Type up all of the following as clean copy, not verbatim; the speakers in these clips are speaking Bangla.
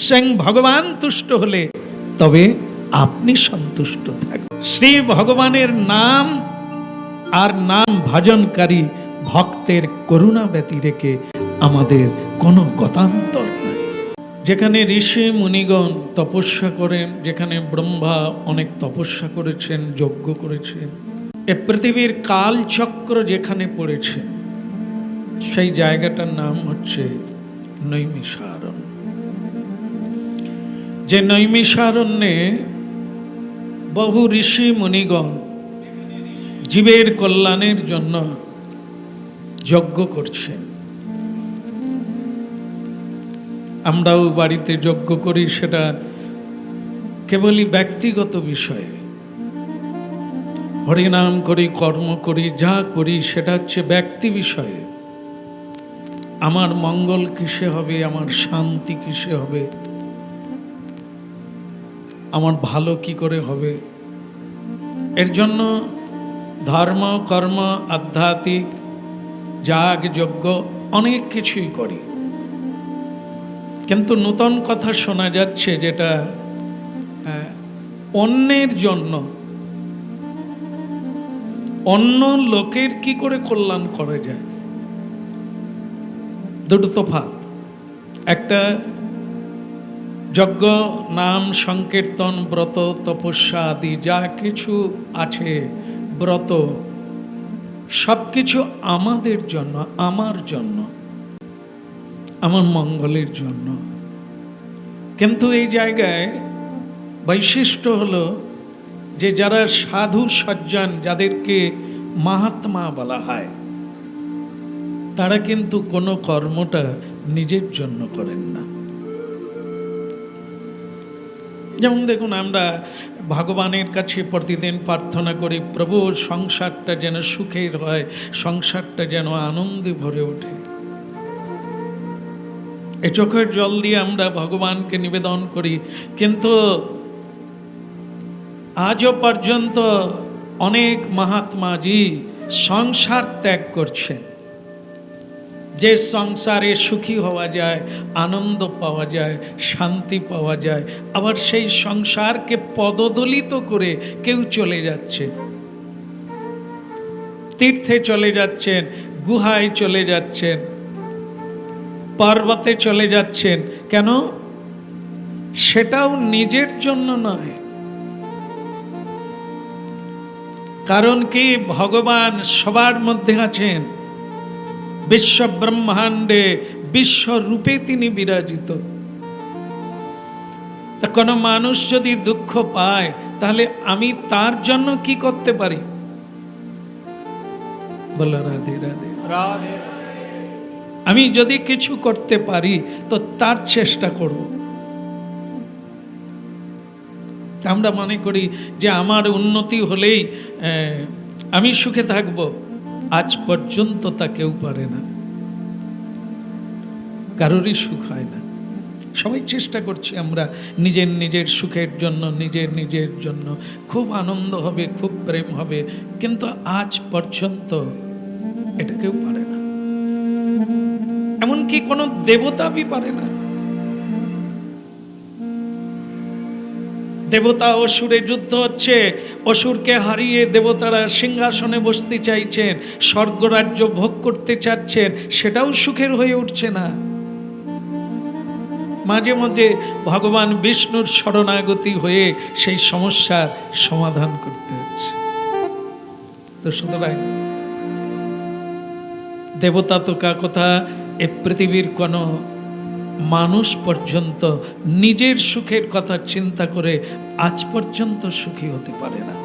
স্বয়ং ভগবান তুষ্ট হলে তবে আপনি সন্তুষ্ট থাকবেন। শ্রী ভগবানের নাম আর নাম ভজনকারী ভক্তের করুণা ব্যতি রেখে আমাদের কোনো গতান্তর নাই। যেখানে ঋষি মুনিগণ তপস্যা করেন, যেখানে ব্রহ্মা অনেক তপস্যা করেছেন, যজ্ঞ করেছেন, এ পৃথিবীর কালচক্র যেখানে পড়েছে সেই জায়গাটার নাম হচ্ছে নৈমিষারণ্য। যে নৈমিষারণ্যে বহু ঋষি মুনিগণ জীবের কল্যাণের জন্য যজ্ঞ করছেন। আমরাও বাড়িতে যজ্ঞ করি, সেটা কেবলই ব্যক্তিগত বিষয়ে। হরিনাম করি, কর্ম করি, যা করি সেটা হচ্ছে ব্যক্তি বিষয়ে। আমার মঙ্গল কিসে হবে, আমার শান্তি কিসে হবে, আমার ভালো কি করে হবে, এর জন্য ধর্ম, কর্ম, আধ্যাত্মিক, যাগ, যজ্ঞ অনেক কিছুই করি। কিন্তু নূতন কথা শোনা যাচ্ছে যেটা অন্যের জন্য, অন্য লোকের কি করে কল্যাণ করা যায়, দুটো তফাৎ। একটা যজ্ঞ, নাম, সংকীর্তন, ব্রত, তপস্যা আদি যা কিছু আছে, ব্রত, সব কিছু আমাদের জন্য, আমার জন্য, আমার মঙ্গলের জন্য। কিন্তু এই জায়গায় বৈশিষ্ট্য হলো যে যারা সাধু সজ্জন, যাদেরকে মহাত্মা বলা হয়, তারা কিন্তু কোনো কর্মটা নিজের জন্য করেন না। যেমন দেখুন, আমরা ভগবানের কাছে প্রতিদিন প্রার্থনা করি, প্রভু সংসারটা যেন সুখের হয়, সংসারটা যেন আনন্দে ভরে ওঠে। এ চোখের জল দিয়ে আমরা ভগবানকে নিবেদন করি। কিন্তু আজও পর্যন্ত অনেক মহাত্মাজি সংসার ত্যাগ করছেন, যে সংসারে সুখী হওয়া যায়, আনন্দ পাওয়া যায়, শান্তি পাওয়া যায়, আবার সেই সংসারকে পদদলিত করে কেউ চলে যাচ্ছে, তীর্থে চলে যাচ্ছেন, গুহায় চলে যাচ্ছেন, পর্বতে চলে যাচ্ছেন। কেন? সেটাও নিজের জন্য নয়। কারণ কি? ভগবান সবার মধ্যে আছেন, বিশ্ব ব্রহ্মাণ্ডে বিশ্বরূপে তিনি বিরাজিত। তা কোনো মানুষ যদি দুঃখ পায়, তাহলে আমি তার জন্য কি করতে পারি? বলো রাধে রাধে রাধে। আমি যদি কিছু করতে পারি তো তার চেষ্টা করব। আমরা মনে করি যে আমার উন্নতি হলেই আমি সুখে থাকব। আজ পর্যন্ত তা কেউ পারে না, কারোরই সুখ হয় না। সবাই চেষ্টা করছি আমরা নিজের নিজের সুখের জন্য, নিজের নিজের জন্য, খুব আনন্দ হবে, খুব প্রেম হবে, কিন্তু আজ পর্যন্ত এটা কেউ পারে না। এমনকি কোনো দেবতা भी পারে না। দেবতা অসুরে যুদ্ধ হচ্ছে, অসুরকে হারিয়ে দেবতারা সিংহাসনে বসতে চাইছেন, স্বর্গরাজ্য ভোগ করতে চাচ্ছেন, সেটাও সুখের হয়ে উঠছে না। মাঝে মাঝে ভগবান বিষ্ণুর শরণাগতি হয়ে সেই সমস্যার সমাধান করতে হচ্ছে। তো সুতরাং দেবতা তো কা কথা, এ পৃথিবীর কোনো মানুষ পর্যন্ত নিজের সুখের কথা চিন্তা করে আজ পর্যন্ত সুখী হতে পারে না।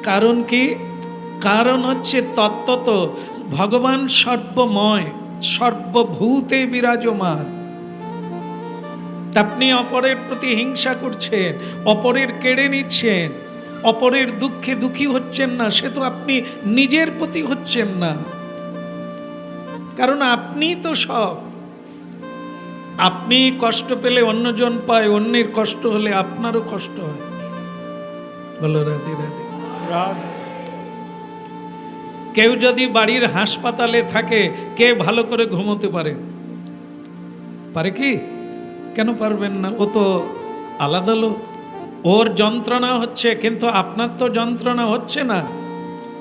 কারণ কি? কারণ হচ্ছে তত্ত্বত ভগবান সর্বময়, সর্বভূতে বিরাজমান। আপনি অপরের প্রতি হিংসা করছেন, অপরের কেড়ে নিচ্ছেন, অপরের দুঃখে দুঃখী হচ্ছেন না, সে তো আপনি নিজের প্রতি হচ্ছেন না। কারণ আপনি তো সব। আপনি কষ্ট পেলে অন্যজন পায়, অন্যের কষ্ট হলে আপনারও কষ্ট হয়। বলো রাধে রাধে রাধে। কেউ যদি বাড়ির হাসপাতালে থাকে, কে ভালো করে ঘুমোতে পারে? পারে কি? কেন পারবেন না? ও তো আলাদা লোক, ওর যন্ত্রণা হচ্ছে কিন্তু আপনার তো যন্ত্রণা হচ্ছে না,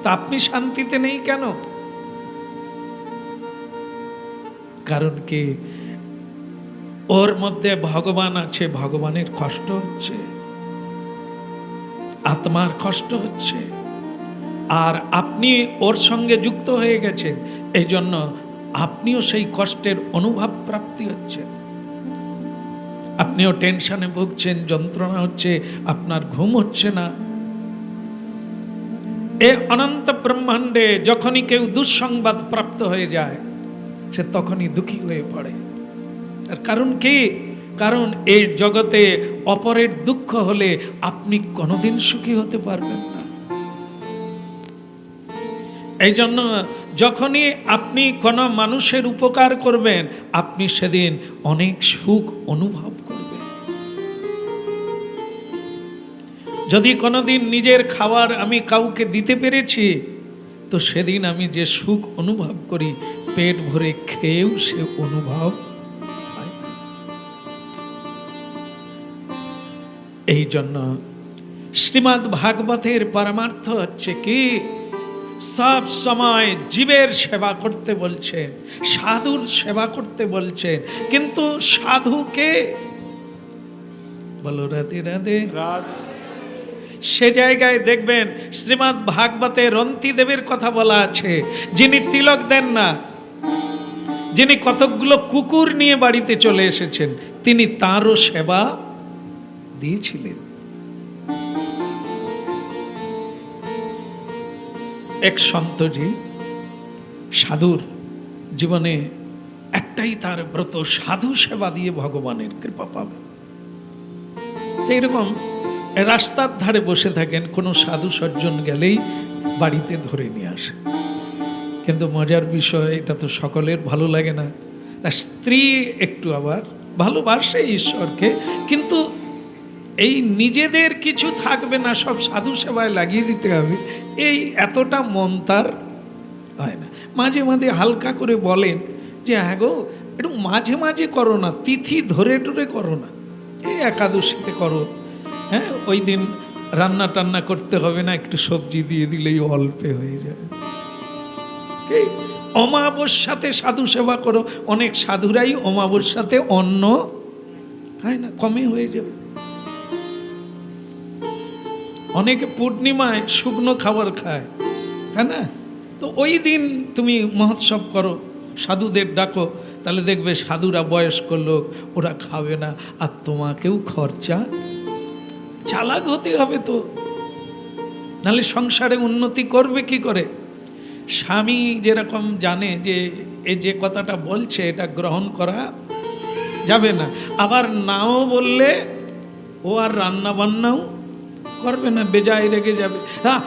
তা আপনি শান্তিতে নেই কেন? কারণ কি? ওর মধ্যে ভগবান আছে, ভগবানের কষ্ট হচ্ছে, আত্মার কষ্ট হচ্ছে, আর আপনি ওর সঙ্গে যুক্ত হয়ে গেছেন, এই জন্য আপনিও সেই কষ্টের অনুভব প্রাপ্তি হচ্ছে। আপনিও টেনশনে ভুগছেন, যন্ত্রণা হচ্ছে, আপনার ঘুম হচ্ছে না। এ অনন্ত ব্রহ্মাণ্ডে যখনই কেউ দুঃসংবাদ প্রাপ্ত হয়ে যায়, সে তখনই দুঃখী হয়ে পড়ে। আর কারণ কি? কারণ এই জগতে অপরের দুঃখ হলে আপনি কোনোদিন সুখী হতে পারবেন না। এই জন্য যখনই আপনি কোনো মানুষের উপকার করবেন, আপনি সেদিন অনেক সুখ অনুভব করবেন। যদি কোনোদিন নিজের খাবার আমি কাউকে দিতে পেরেছি, তো সেদিন আমি যে সুখ অনুভব করি, পেট ভরে খেয়েও সে অনুভব হয় না। এই জন্য শ্রীমদ্ ভাগবতের পরমার্থ হচ্ছে কি? সব সময় জীবের সেবা করতে বলছেন, সাধুর সেবা করতে বলছেন। কিন্তু সাধুকে বলো রাধে রাধে। সে জায়গায় দেখবেন শ্রীমদ্ ভাগবতে রন্তি দেবীর কথা বলা আছে, যিনি তিলক দেন না, যিনি কতকগুলো কুকুর নিয়ে বাড়িতে চলে এসেছেন, তিনি তাঁরও সেবা দিয়েছিলেন। এক সন্তজি সাধুর জীবনে একটাই তার ব্রত, সাধু সেবা দিয়ে ভগবানের কৃপা পাবে। এইরকম রাস্তার ধারে বসে থাকেন, কোনো সাধু সজ্জন গেলেই বাড়িতে ধরে নিয়ে আসে। কিন্তু মজার বিষয়, এটা তো সকলের ভালো লাগে না। তার স্ত্রী একটু আবার ভালোবাসে ঈশ্বরকে, কিন্তু এই নিজেদের কিছু থাকবে না, সব সাধু সেবায় লাগিয়ে দিতে হবে, এই এতটা মন তার হয় না। মাঝে মাঝে হালকা করে বলেন যে হ্যাঁ গো, একটু মাঝে মাঝে করো না, তিথি ধরে ধরে করো না, এই একাদশীতে করো, হ্যাঁ ওই দিন রান্না টান্না করতে হবে না, একটু সবজি দিয়ে দিলেই অল্পে হয়ে যায়। অমাবস্যাতে সাধু সেবা করো, অনেক সাধুরাই অমাবস্যাতে অন্ন খায় না, কমে হয়ে যাবে। অনেকে পূর্ণিমায় শুকনো খাবার খায়, হ্যাঁ না? তো ওই দিন তুমি মহোৎসব করো, সাধুদের ডাকো, তাহলে দেখবে সাধুরা বয়স্ক লোক, ওরা খাবে না, আর তোমাকেও খরচা চালাক হতে হবে তো, নাহলে সংসারে উন্নতি করবে কি করে? স্বামী যেরকম জানে যে এই যে কথাটা বলছে এটা গ্রহণ করা যাবে না, আবার নাও বললে ও আর রান্না বান্নাও করবে না, বেজায় রেগে যাবে। হ্যাঁ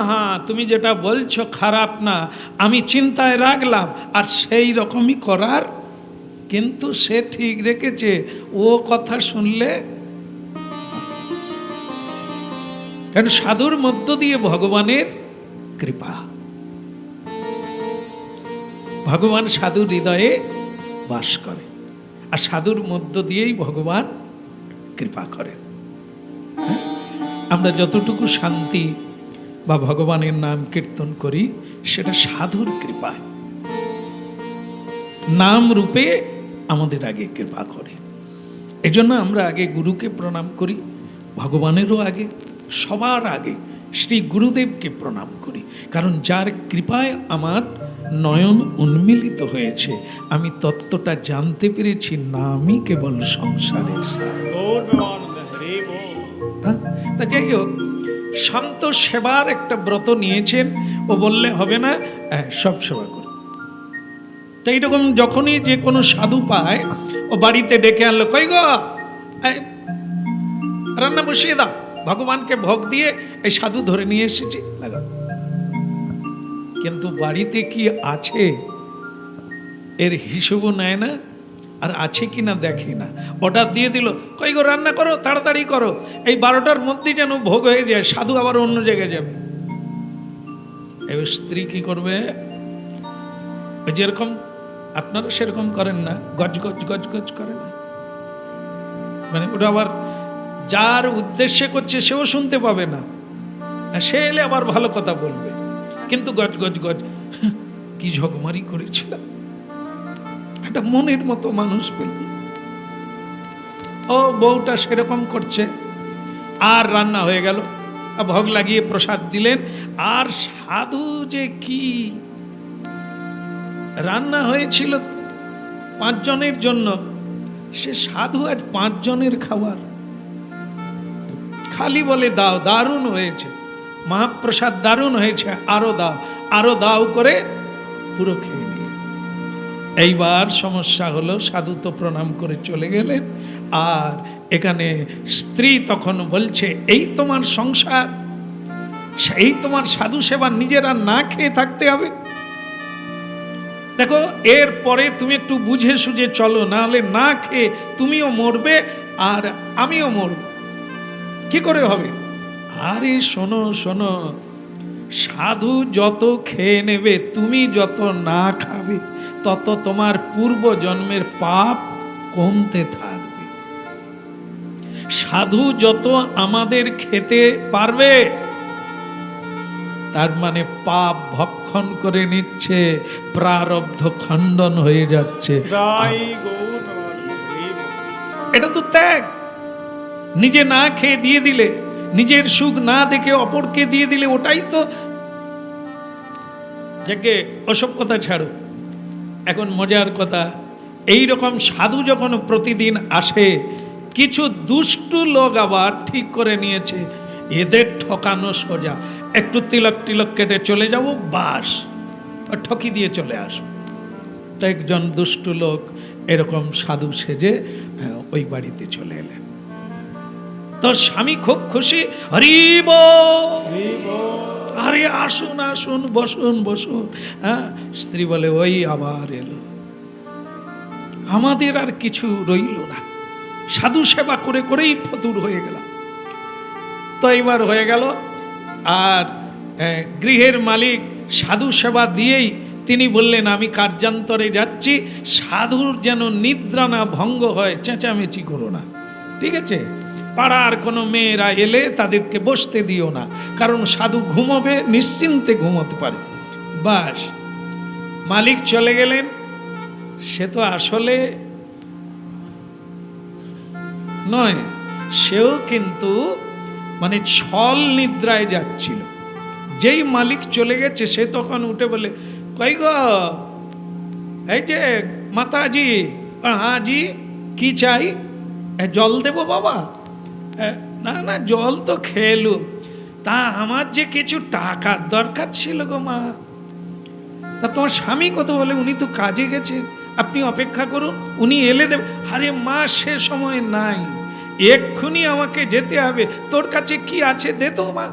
হ্যাঁ তুমি যেটা বলছো খারাপ না, আমি চিন্তায় রাখলাম, আর সেই রকমই করার, কিন্তু সে ঠিক রেখেছে, ও কথা শুনলে। কারণ সাধুর মধ্য দিয়ে ভগবানের কৃপা, ভগবান সাধুর হৃদয়ে বাস করে, আর সাধুর মধ্য দিয়েই ভগবান কৃপা করেন। আমরা যতটুকু শান্তি বা ভগবানের নাম কীর্তন করি, সেটা সাধুর কৃপায়, নাম রূপে আমাদের আগে কৃপা করে। এজন্য আমরা আগে গুরুকে প্রণাম করি, ভগবানেরও আগে, সবার আগে শ্রী গুরুদেবকে প্রণাম করি। কারণ যার কৃপায় আমার নয়ন উন্মিলিত হয়েছে, আমি তত্ত্বটা জানতে পেরেছি, নামই কেবল সংসারের সার। তা যাই হোক, শান্ত সেবার একটা ব্রত নিয়েছেন, ও বললে হবে না, সব সেবা করে। তো এইরকম যখনই যে কোনো সাধু পায়, ও বাড়িতে ডেকে আনলো, কই গো রান্না বসিয়ে দাও, ভগবানকে ভোগ দিয়ে এই সাধু ধরে নিয়ে এসেছি, লাগাও। কিন্তু বাড়িতে কি আছে এর হিসেবও নেয় না, আর আছে কি না দেখে না। অর্ডার দিয়ে দিল, কই গো রান্না করো, তাড়াতাড়ি করো, এই 12টার মধ্যে যেন ভোগ হয়ে যায়, সাধু আবার অন্য জায়গায় যাবে। এবার স্ত্রী কি করবে? যেরকম আপনারা সেরকম করেন না, গজ গজ গজ গজ করেন না, মানে ওটা আবার যার উদ্দেশ্যে করছে সেও শুনতে পাবে না, সে এলে আবার ভালো কথা বলবে, কিন্তু গজ গজ গজ কি ঝগমারি করেছিলাম, একটা মনের মতো মানুষ পেল। ও বউটা সেরকম করছে, আর রান্না হয়ে গেল, ভোগ লাগিয়ে প্রসাদ দিলেন। আর সাধু যে কি রান্না হয়েছিল 5 জনের জন্য, সে সাধু আজ 5 জনের খাবার, খালি বলে দাও, দারুণ হয়েছে মহাপ্রসাদ, দারুণ হয়েছে, আরো দাও, আরো দাও করে পুরো খেয়ে নিল। এইবার সমস্যা হলো, সাধু তো প্রণাম করে চলে গেলেন, আর এখানে স্ত্রী তখন বলছে এই তোমার সংসার, এই তোমার সাধু সেবা, নিজেরা না খেয়ে থাকতে হবে। দেখো এরপরে তুমি একটু বুঝে সুঝে চলো, না হলে না খেয়ে তুমিও মরবে আর আমিও মরব, কি করে হবে? আরে শোনো শোনো, সাধু যত খেয়ে নেবে, তুমি যত না খাবে, তত তোমার পূর্ব জন্মের পাপ কমতে থাকবে। সাধু যত আমাদের খেতে পারবে, তার মানে পাপ ভক্ষণ করে নিচ্ছে, প্রারব্ধ খণ্ডন হয়ে যাচ্ছে। এটা তো ত্যাগ, নিজে না খেয়ে দিয়ে দিলে, নিজের সুখ না দেখে অপরকে দিয়ে দিলে, ওটাই তো। যাকে ওসব কথা ছাড়ো, এখন মজার কথা, এই রকম সাধু যখন প্রতিদিন আসে, কিছু দুষ্টু লোক আবার ঠিক করে নিয়েছে এদের ঠকানো সোজা, একটু তিলক টিলক কেটে চলে যাব, বাস ঠকি দিয়ে চলে আসবো। তো একজন দুষ্টু লোক এরকম সাধু সেজে ওই বাড়িতে চলে এলেন। তোর স্বামী খুব খুশি, হরিব, আরে আসুন আসুন, বসুন বসুন। হ্যাঁ, স্ত্রী বলে ওই আবার এলো, আমাদের আর কিছু রইল না, সাধু সেবা করে করেই ফতুর হয়ে গেলাম। তো এইবার হয়ে গেল, আর গৃহের মালিক সাধু সেবা দিয়েই তিনি বললেন আমি কার্যান্তরে যাচ্ছি, সাধুর যেন নিদ্রা না ভঙ্গ হয়, চেঁচামেচি করো না, ঠিক আছে? পাড়ার কোনো মেয়েরা এলে তাদেরকে বসতে দিও না, কারণ সাধু ঘুমোবে, নিশ্চিন্তে ঘুমোতে পারে। বাস, মালিক চলে গেলেন। সে তো আসলে নয়, সেও কিন্তু মানে ছল নিদ্রায় যাচ্ছিল। যেই মালিক চলে গেছে, সে তখন উঠে বলে, কই গো, এই যে মাতাজি, হ্যাঁ জি, কি চাই? জল দেবো বাবা? না না, জল তো খেলু, তা আমার যে কিছু টাকার দরকার ছিল গো মা। তা তোমার স্বামী কত? বলে উনি তো কাজে গেছে, আপনি অপেক্ষা করুন, উনি এলে দেবে। আরে মা, সে সময় নাই, এক্ষুনি আমাকে যেতে হবে, তোর কাছে কি আছে দে তো মা।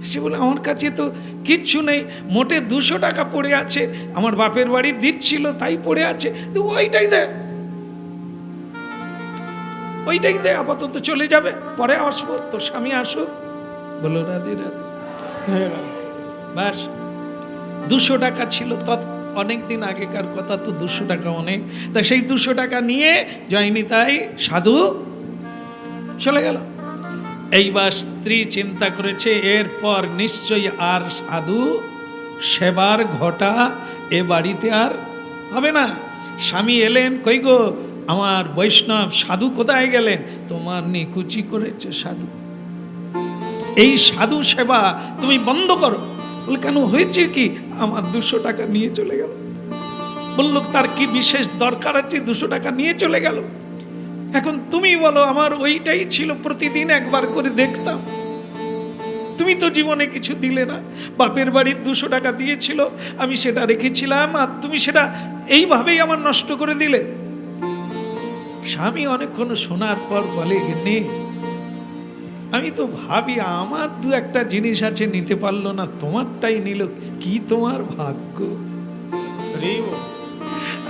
সে বলে আমার কাছে তো কিচ্ছু নেই, মোটে 200 টাকা পড়ে আছে, আমার বাপের বাড়ি দিচ্ছিল তাই পড়ে আছে, তো ওইটাই দে, ওইটাই দে, আপাতত চলে যাবে, পরে আসবো, তোর স্বামী আসুক। বলো রাধে রাধে। বাস, 200 টাকা ছিল, অনেকদিন আগেকার কথা, তো 200 টাকা অনেক। তা সেই 200 টাকা নিয়ে যায়নি, তাই সাধু চলে গেল। এইবার স্ত্রী চিন্তা করেছে, এরপর নিশ্চয়ই আর সাধু সেবার ঘটা এ বাড়িতে আর হবে না। স্বামী এলেন, কই গো আমার বৈষ্ণব সাধু কোথায় গেলেন? তোমার নিকুচি করেছে সাধু, এই সাধু সেবা তুমি বন্ধ করো। বলে কেন, হয়েছে কি? আমার 200 টাকা নিয়ে চলে গেল। বলল তার কি বিশেষ দরকার আছে, 200 টাকা নিয়ে চলে গেল? এখন তুমি বলো, আমার ওইটাই ছিল, প্রতিদিন একবার করে দেখতাম, তুমি তো জীবনে কিছু দিলে না। বাপের বাড়ির 200 টাকা দিয়েছিল, আমি সেটা রেখেছিলাম, আর তুমি সেটা এইভাবেই আমার নষ্ট করে দিলে। স্বামী অনেকক্ষণ শোনার পর বলে, নে, আমি তো ভাবি আমার 2-1 জিনিস আছে, নিতে পারলো না, তোমারটাই নিল, কি তোমার ভাগ্য।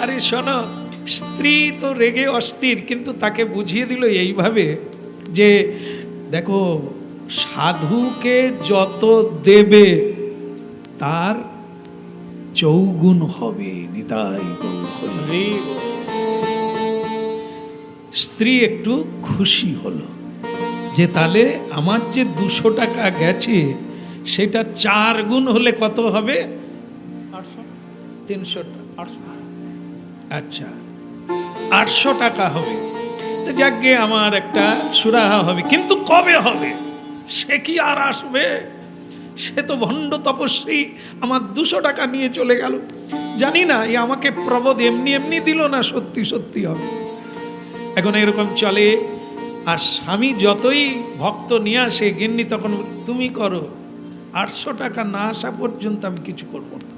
আরে শোনো, স্ত্রী তো রেগে অস্থির, কিন্তু তাকে বুঝিয়ে দিল এইভাবে যে দেখো, সাধুকে যত দেবে তার চৌগুণ হবে। নিতাই গৌর হরি। স্ত্রী একটু খুশি হলো যে তাহলে আমার যে 200 টাকা গেছে সেটা 4 গুণ হলে কত হবে? 300 টাকা। আচ্ছা, 800 টাকা হবে। তো যাকে আমার একটা সুরাহা হবে, কিন্তু কবে হবে? সে কি আর আসবে? সে তো ভণ্ড তপস্বী, আমার 200 টাকা নিয়ে চলে গেল। জানি না এ আমাকে প্রবোধ এমনি এমনি দিল না সত্যি সত্যি হবে। এখন এরকম চলে। আর স্বামী যতই ভক্ত নিয়ে আসে, গিন্নি তখন তুমি করো, 800 টাকা না আসা পর্যন্ত আমি কিছু করব না,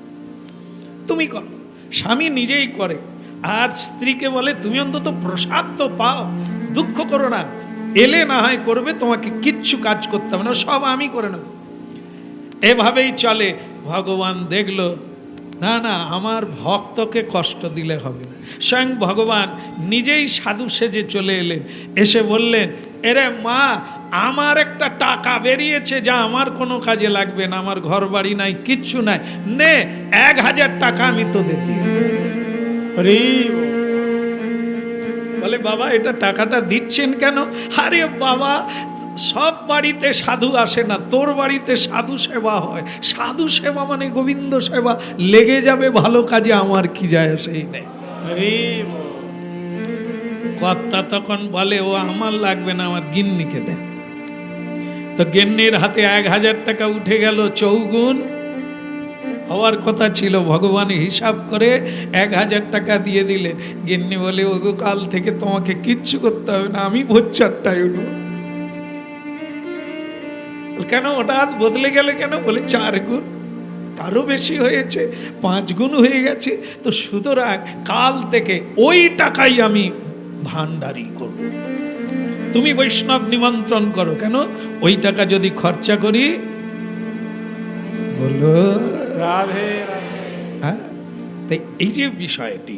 তুমি করো। স্বামী নিজেই করে। আর স্ত্রীকে বলে তুমি অন্তত প্রসাদ তো পাও, দুঃখ করো না, এলে না হয় করবে, তোমাকে কিচ্ছু কাজ করতে হবে না, সব আমি করে নেব। এভাবেই চলে। ভগবান দেখলো না না, আমার ভক্তকে কষ্ট দিলে হবে না। স্বয়ং ভগবান নিজেই সাধু সেজে চলে এলেন, এসে বললেন, এরে মা, আমার একটা টাকা বেরিয়েছে যা আমার কোনো কাজে লাগবে না, আমার ঘর বাড়ি নাই, কিচ্ছু নাই, নে 1000 টাকা আমি তোদের দিয়ে। বলে বাবা এটা টাকাটা দিচ্ছেন কেন? আরে বাবা, সব বাড়িতে সাধু আসে না, তোর বাড়িতে সাধু সেবা হয়, সাধু সেবা মানে গোবিন্দ সেবা, লেগে যাবে ভালো কাজে, আমার কি যায় সেই নেই। কর্তা তখন বলে ও আমার লাগবে না, আমার গিন্নিকে দেন। তো গিন্নির হাতে 1000 টাকা উঠে গেল, চৌগুণ হওয়ার কথা ছিল। ভগবান হিসাব করে 1000 টাকা দিয়ে দিলেন। গিন্নি বলে ওগো, কাল থেকে তোমাকে কিচ্ছু করতে হবে না, আমি ভোর 4টায় উঠব। কেন হঠাৎ বদলে গেলে কেন? বলে 4 গুণ, কারো বেশি হয়েছে, 5 গুণ হয়ে গেছে। তো সুতরাং কাল থেকে ওই টাকাই আমি ভান্ডারি করব। তুমি বৈষ্ণব নিমন্ত্রণ করো। কেন? ওই টাকা যদি খরচা করি, বলো রাধে রাধে। হ্যাঁ, তাই এই যে বিষয়টি,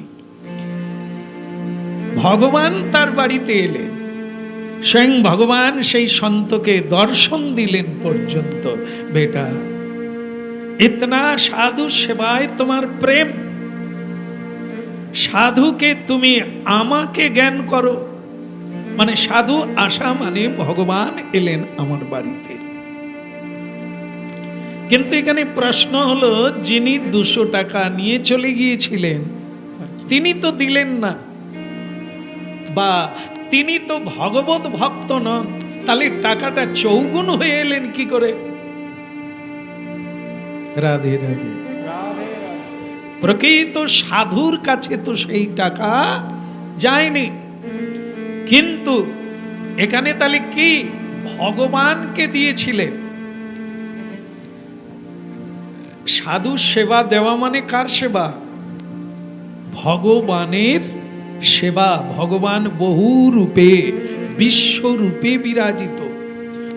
ভগবান তার বাড়িতে এলেন, স্বয়ং ভগবান সেই সন্তকে দর্শন দিলেন পর্যন্ত, বেটা ইতনা সাধু সেবায় তোমার প্রেম, সাধুকে তুমি আমাকে জ্ঞান করো। মানে সাধু আসা মানে ভগবান এলেন আমার বাড়িতে। কিন্তু এখানে প্রশ্ন হলো, যিনি 200 টাকা নিয়ে চলে গিয়েছিলেন তিনি তো দিলেন না, বা তিনি তো ভগবত ভক্ত নন, তাহলে টাকাটা চৌগুণ হয়ে এলেন কি করে? রাধে রাধে। প্রকৃত সাধুর কাছে তো সেই টাকা যায়নি, কিন্তু এখানে তাহলে কি ভগবানকে দিয়েছিলেন। সাধু সেবা দেওয়া মানে কার সেবা? ভগবানের সেবা। ভগবান বহু রূপে, বিশ্বরূপে বিরাজিত।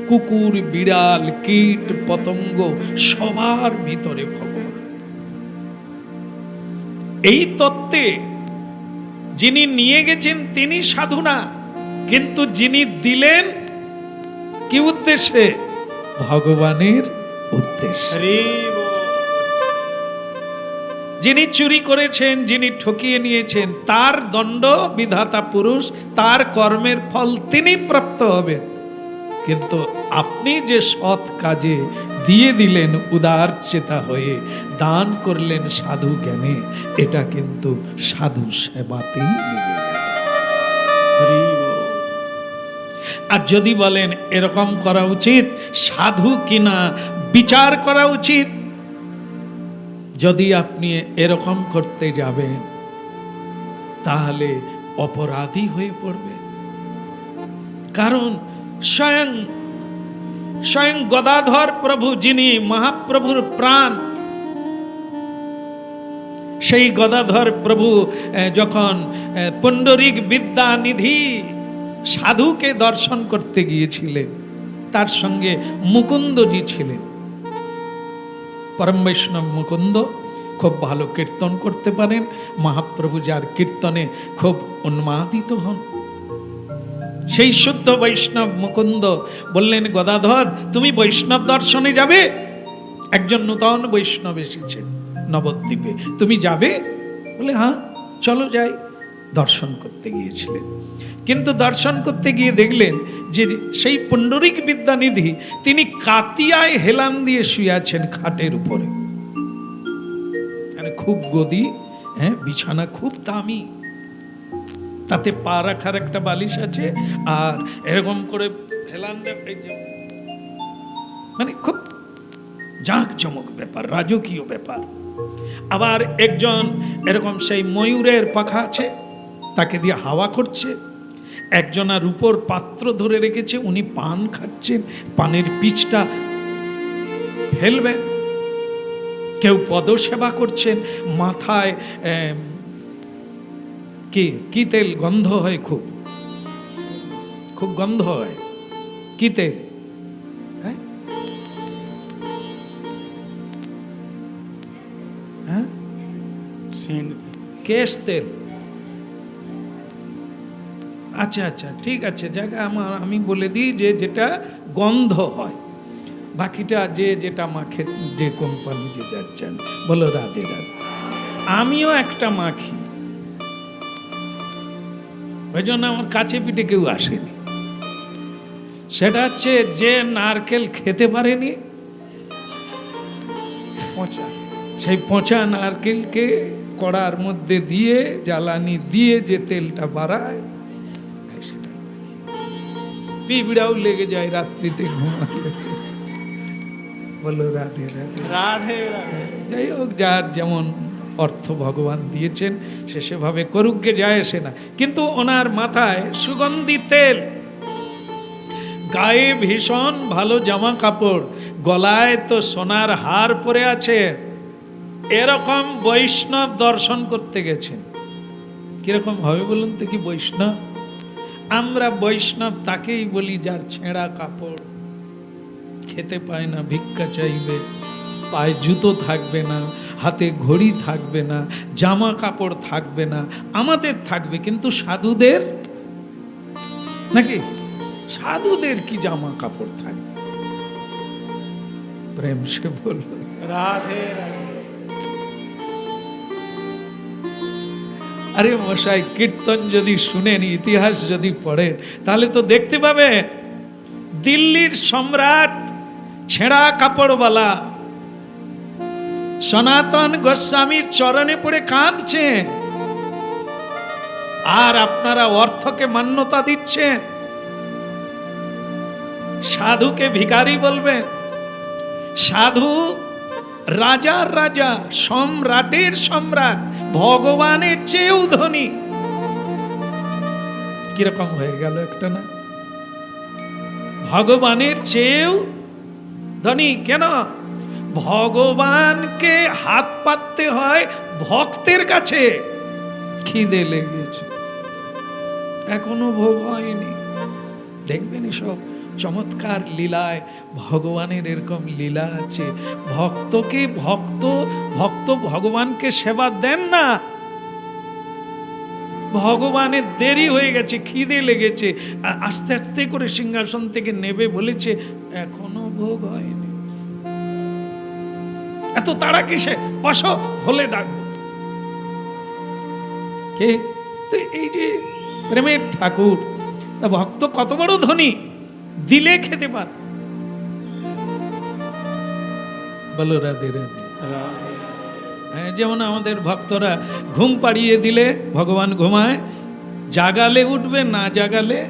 কুকুর, বিড়াল, কীট, পতঙ্গ সবার ভিতরে ভগবান। এই তত্ত্বে যিনি নিয়ে গেছেন তিনি সাধু না, কিন্তু যিনি দিলেন কি উদ্দেশ্যে? ভগবানের উদ্দেশ্যে। যিনি চুরি করেছেন, যিনি ঠকিয়ে নিয়েছেন, তার দণ্ড বিধাতা পুরুষ, তার কর্মের ফল তিনি প্রাপ্ত হবেন। কিন্তু আপনি যে সৎ কাজে দিয়ে দিলেন, উদার চেতা হয়ে দান করলেন সাধু জ্ঞানে, এটা কিন্তু সাধু সেবাতেই লেগে গেল। আর যদি বলেন এরকম করা উচিত, সাধু কিনা বিচার করা উচিত, যদি আপনি এরকম করতে যাবেন তাহলে অপরাধী হয়ে পড়বে। কারণ স্বয়ং গদাধর প্রভু, যিনি মহাপ্রভুর প্রাণ, সেই গদাধর প্রভু যখন পুণ্ডরিক বিদ্যানিধি সাধুকে দর্শন করতে গিয়েছিলেন, তার সঙ্গে মুকুন্দজি ছিলেন। পরম বৈষ্ণব মুকুন্দ খুব ভালো কীর্তন করতে পারেন। মহাপ্রভু যার কীর্তনে খুব উন্মাদিত হন। সেই শুদ্ধ বৈষ্ণব মুকুন্দ বললেন, গদাধর তুমি বৈষ্ণব দর্শনে যাবে? একজন নূতন বৈষ্ণব এসেছেন, নবদ্বীপে, তুমি যাবে? বলে হ্যাঁ চলো যাই। দর্শন করতে গিয়েছিলেন, কিন্তু দর্শন করতে গিয়ে দেখলেন যে সেই পুণ্ডরিক বিদ্যানিধি তিনি কাতিয়ায় হেলান দিয়ে শুয়ে আছেন খাটের উপরে। মানে খুব গদি, হ্যাঁ, বিছানা খুব দামি, তাতে পা রাখার একটা বালিশ আছে, আর এরকম করে হেলান মানে খুব জাঁকজমক ব্যাপার, রাজকীয় ব্যাপার। আবার একজন এরকম সেই ময়ূরের পাখা আছে, তাকে দিয়ে হাওয়া করছে। একজনা রূপোর পাত্র ধরে রেখেছে, উনি পান খাচ্ছেন, পানের পিচটা ফেলবেন। কেউ পদসেবা করছেন, মাথায় কি তেল গন্ধ হয়, খুব খুব গন্ধ হয়, কি তেল? হ্যাঁ, কেশ তেল। আচ্ছা আচ্ছা, ঠিক আছে, জায়গা আমি বলে দিই যে যেটা গন্ধ হয়, বাকিটা যে যেটা মাখে, যে কোম্পানি যে যাচ্ছেন। বলো রাধে রাধে। আমিও একটা মাখি, ওই জন্য আমার কাছে পিঠে কেউ আসেনি। সেটা হচ্ছে যে নারকেল খেতে পারেনি, সেই পচা নারকেলকে কড়ার মধ্যে দিয়ে জ্বালানি দিয়ে যে তেলটা বাড়ায়, সেটা পিঁপড়াও লেগে যায় রাত্রিতে ঘুমালে। বলো রাধে রাধে রাধে রাধে। যাই হোক, যার যেমন অর্থ ভগবান দিয়েছেন সে সেভাবে করুক, গে যায় আসে না। কিন্তু ওনার মাথায় সুগন্ধি তেল, গায়ে ভীষণ ভালো জামা কাপড়, গলায় তো সোনার হার পরে আছে। এরকম বৈষ্ণব দর্শন করতে গেছেন। কিরকম হবে বলুন তো? কি বৈষ্ণব? আমরা বৈষ্ণব তাকেই বলি যার ছেঁড়া কাপড়, খেতে পায় না, ভিক্ষা চাইবে, পায়ে জুতো থাকবে না, হাতে ঘড়ি থাকবে না, জামা কাপড় থাকবে না। আমাদের থাকবে, কিন্তু সাধুদের নাকি? সাধুদের কি জামা কাপড় থাকবে? প্রেম সে বলল রাধে রাধে। আরে মশাই, কীর্তন যদি শুনেন, ইতিহাস যদি পড়েন, তাহলে তো দেখতে পাবেন দিল্লির সম্রাট ছেঁড়া কাপড়ওয়ালা সনাতন গোস্বামীর চরণে পড়ে কাঁদছেন, আর আপনারা অর্থকে মান্যতা দিচ্ছেন, সাধুকে ভিখারি বলবেন। সাধু রাজার রাজা, সম্রাটের সম্রাট, ভগবানের চেয়েও ধনী। কিরকম হয়ে গেল একটা না? ভগবানের চেয়েও ধনী। কেন? ভগবানকে হাত পাততে হয় ভক্তের কাছে। খিদে লেগেছে, এখনো ভোগ হয়নি। দেখবেন সব চমৎকার লীলায় ভগবানের এরকম লীলা আছে। ভক্তকে ভক্ত ভগবানকে সেবা দেন না, ভগবানের দেরি হয়ে গেছে, খিদে লেগেছে, আস্তে আস্তে করে সিংহাসন থেকে নেবে বলেছে, এখনো ভোগ হয়নি। এত তাড়া কিসে? বসো, হলে ডাকবো। কে? তো এই যে প্রেমের ঠাকুর, ভক্ত কত বড় ধনী, দিলে খেতে পার। বলো রাধে রাধে। যেমন আমাদের ভক্তরা ঘুম পাড়িয়ে দিলে ভগবান ঘুমায়, জাগালে উঠবে, না জাগালে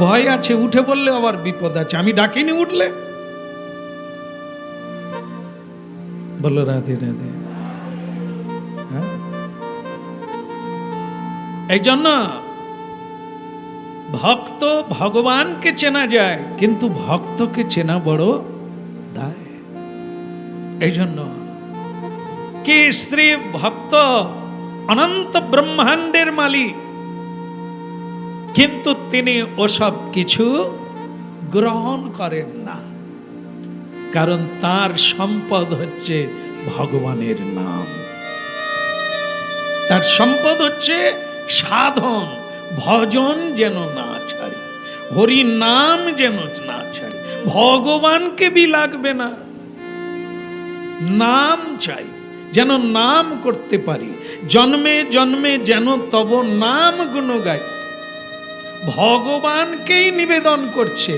ভয় আছে, উঠে পড়লে আবার বিপদ আছে। আমি ডাকিনি, উঠলে। বলো রাধে রাধে। এই জন্য ভক্ত ভগবানকে চেনা যায়, কিন্তু ভক্তকে চেনা বড় দায়। এই জন্য কি শ্রী ভক্ত অনন্ত ব্রহ্মাণ্ডের মালিক, কিন্তু তিনি ওসব কিছু গ্রহণ করেন না, কারণ তার সম্পদ হচ্ছে ভগবানের নাম। তার সম্পদ হচ্ছে সাধন, ভজন যেন না ছাড়ি, হরি নাম যেন না ছাড়ি। ভগবানকে বি লাগবে না, নাম চাই, যেন নাম করতে পারি, জন্মে জন্মে যেন তব নাম গুণ গাই। ভগবানকেই নিবেদন করছে,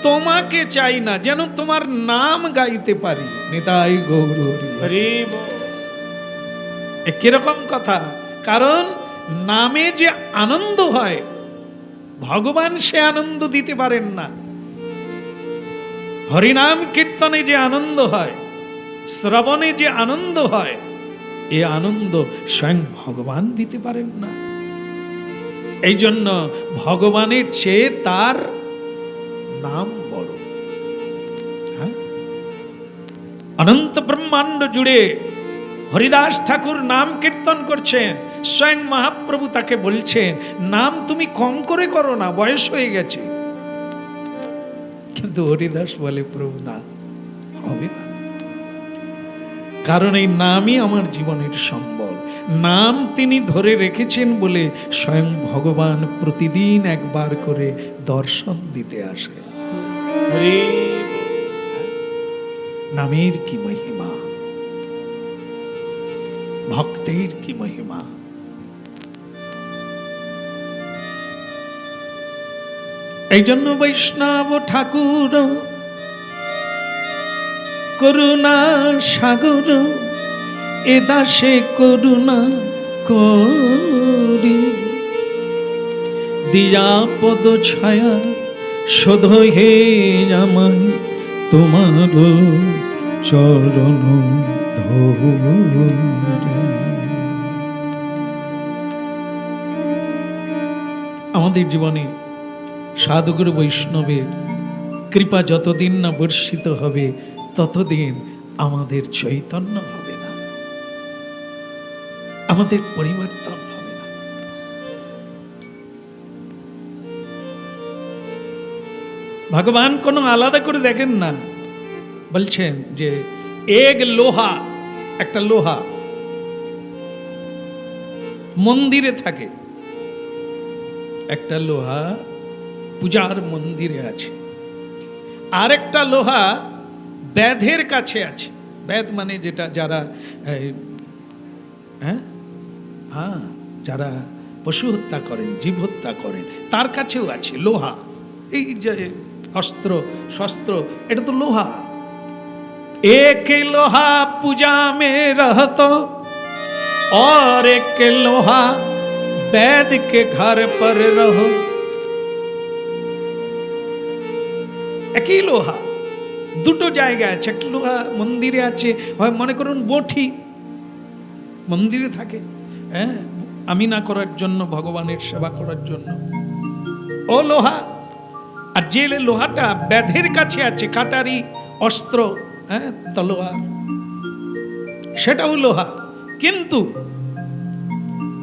তোমাকে চাই না, যেন তোমার নাম গাইতে পারি। নিতাই গৌর হরি বল। কিরকম কথা? কারণ নামে যে আনন্দ হয়, ভগবান সে আনন্দ দিতে পারেন না। হরিনাম কীর্তনে যে আনন্দ হয়, শ্রবণে যে আনন্দ হয়, এ আনন্দ স্বয়ং ভগবান দিতে পারেন না। এই জন্য ভগবানের চেয়ে তার নাম বড়। অনন্ত ব্রহ্মাণ্ড জুড়ে হরিদাস ঠাকুর নাম কীর্তন করছেন, স্বয়ং মহাপ্রভু তাকে বলছেন, নাম তুমি কম করে করো না, বয়স হয়ে গেছে। কিন্তু হরিদাস বলে, প্রভু না, হবে না, কারণ এই নামই আমার জীবনের সম্বল। নাম তিনি ধরে রেখেছেন বলে স্বয়ং ভগবান প্রতিদিন একবার করে দর্শন দিতে আসে। নামের কি মহিমা, ভক্তের কি মহিমা। এই জন্য বৈষ্ণব ঠাকুর করুণা সাগর, এ দাসে করুণা করি, দিয়া পদ ছায়া শোধ হে আমায় তোমার চরণ ধরি। আমাদের জীবনে সাধুগুরু বৈষ্ণবের কৃপা যতদিন না বর্ষিত হবে, ততদিন আমাদের চৈতন্য হবে না, আমাদের পরিবর্তন হবে না। ভগবান কোনো আলাদা করে দেখেন না, বলছেন যে এক লোহা, একটা লোহা মন্দিরে থাকে, একটা লোহা পূজার মন্দিরে আছে, আরেকটা লোহা ব্যাধের কাছে আছে। ব্যাধ মানে যেটা যারা যারা পশু হত্যা করেন, জীব হত্যা করেন, তার কাছেও আছে লোহা। এই যে অস্ত্র শস্ত্র, এটা তো লোহা। एक लोहा पूजा में रहता और एक लोहा वैद्य के घर पर रहो। একই লোহা দুটো জায়গা আছে। একটা লোহা মন্দিরে আছে, হয় মনে করুন বঠি মন্দিরে থাকে, হ্যাঁ, আমি না করার জন্য, ভগবানের সেবা করার জন্য, ও লোহা। আর যে লোহাটা ব্যাধের কাছে আছে, কাটারি অস্ত্র, হ্যাঁ, তলোয়ার, সেটাও লোহা। কিন্তু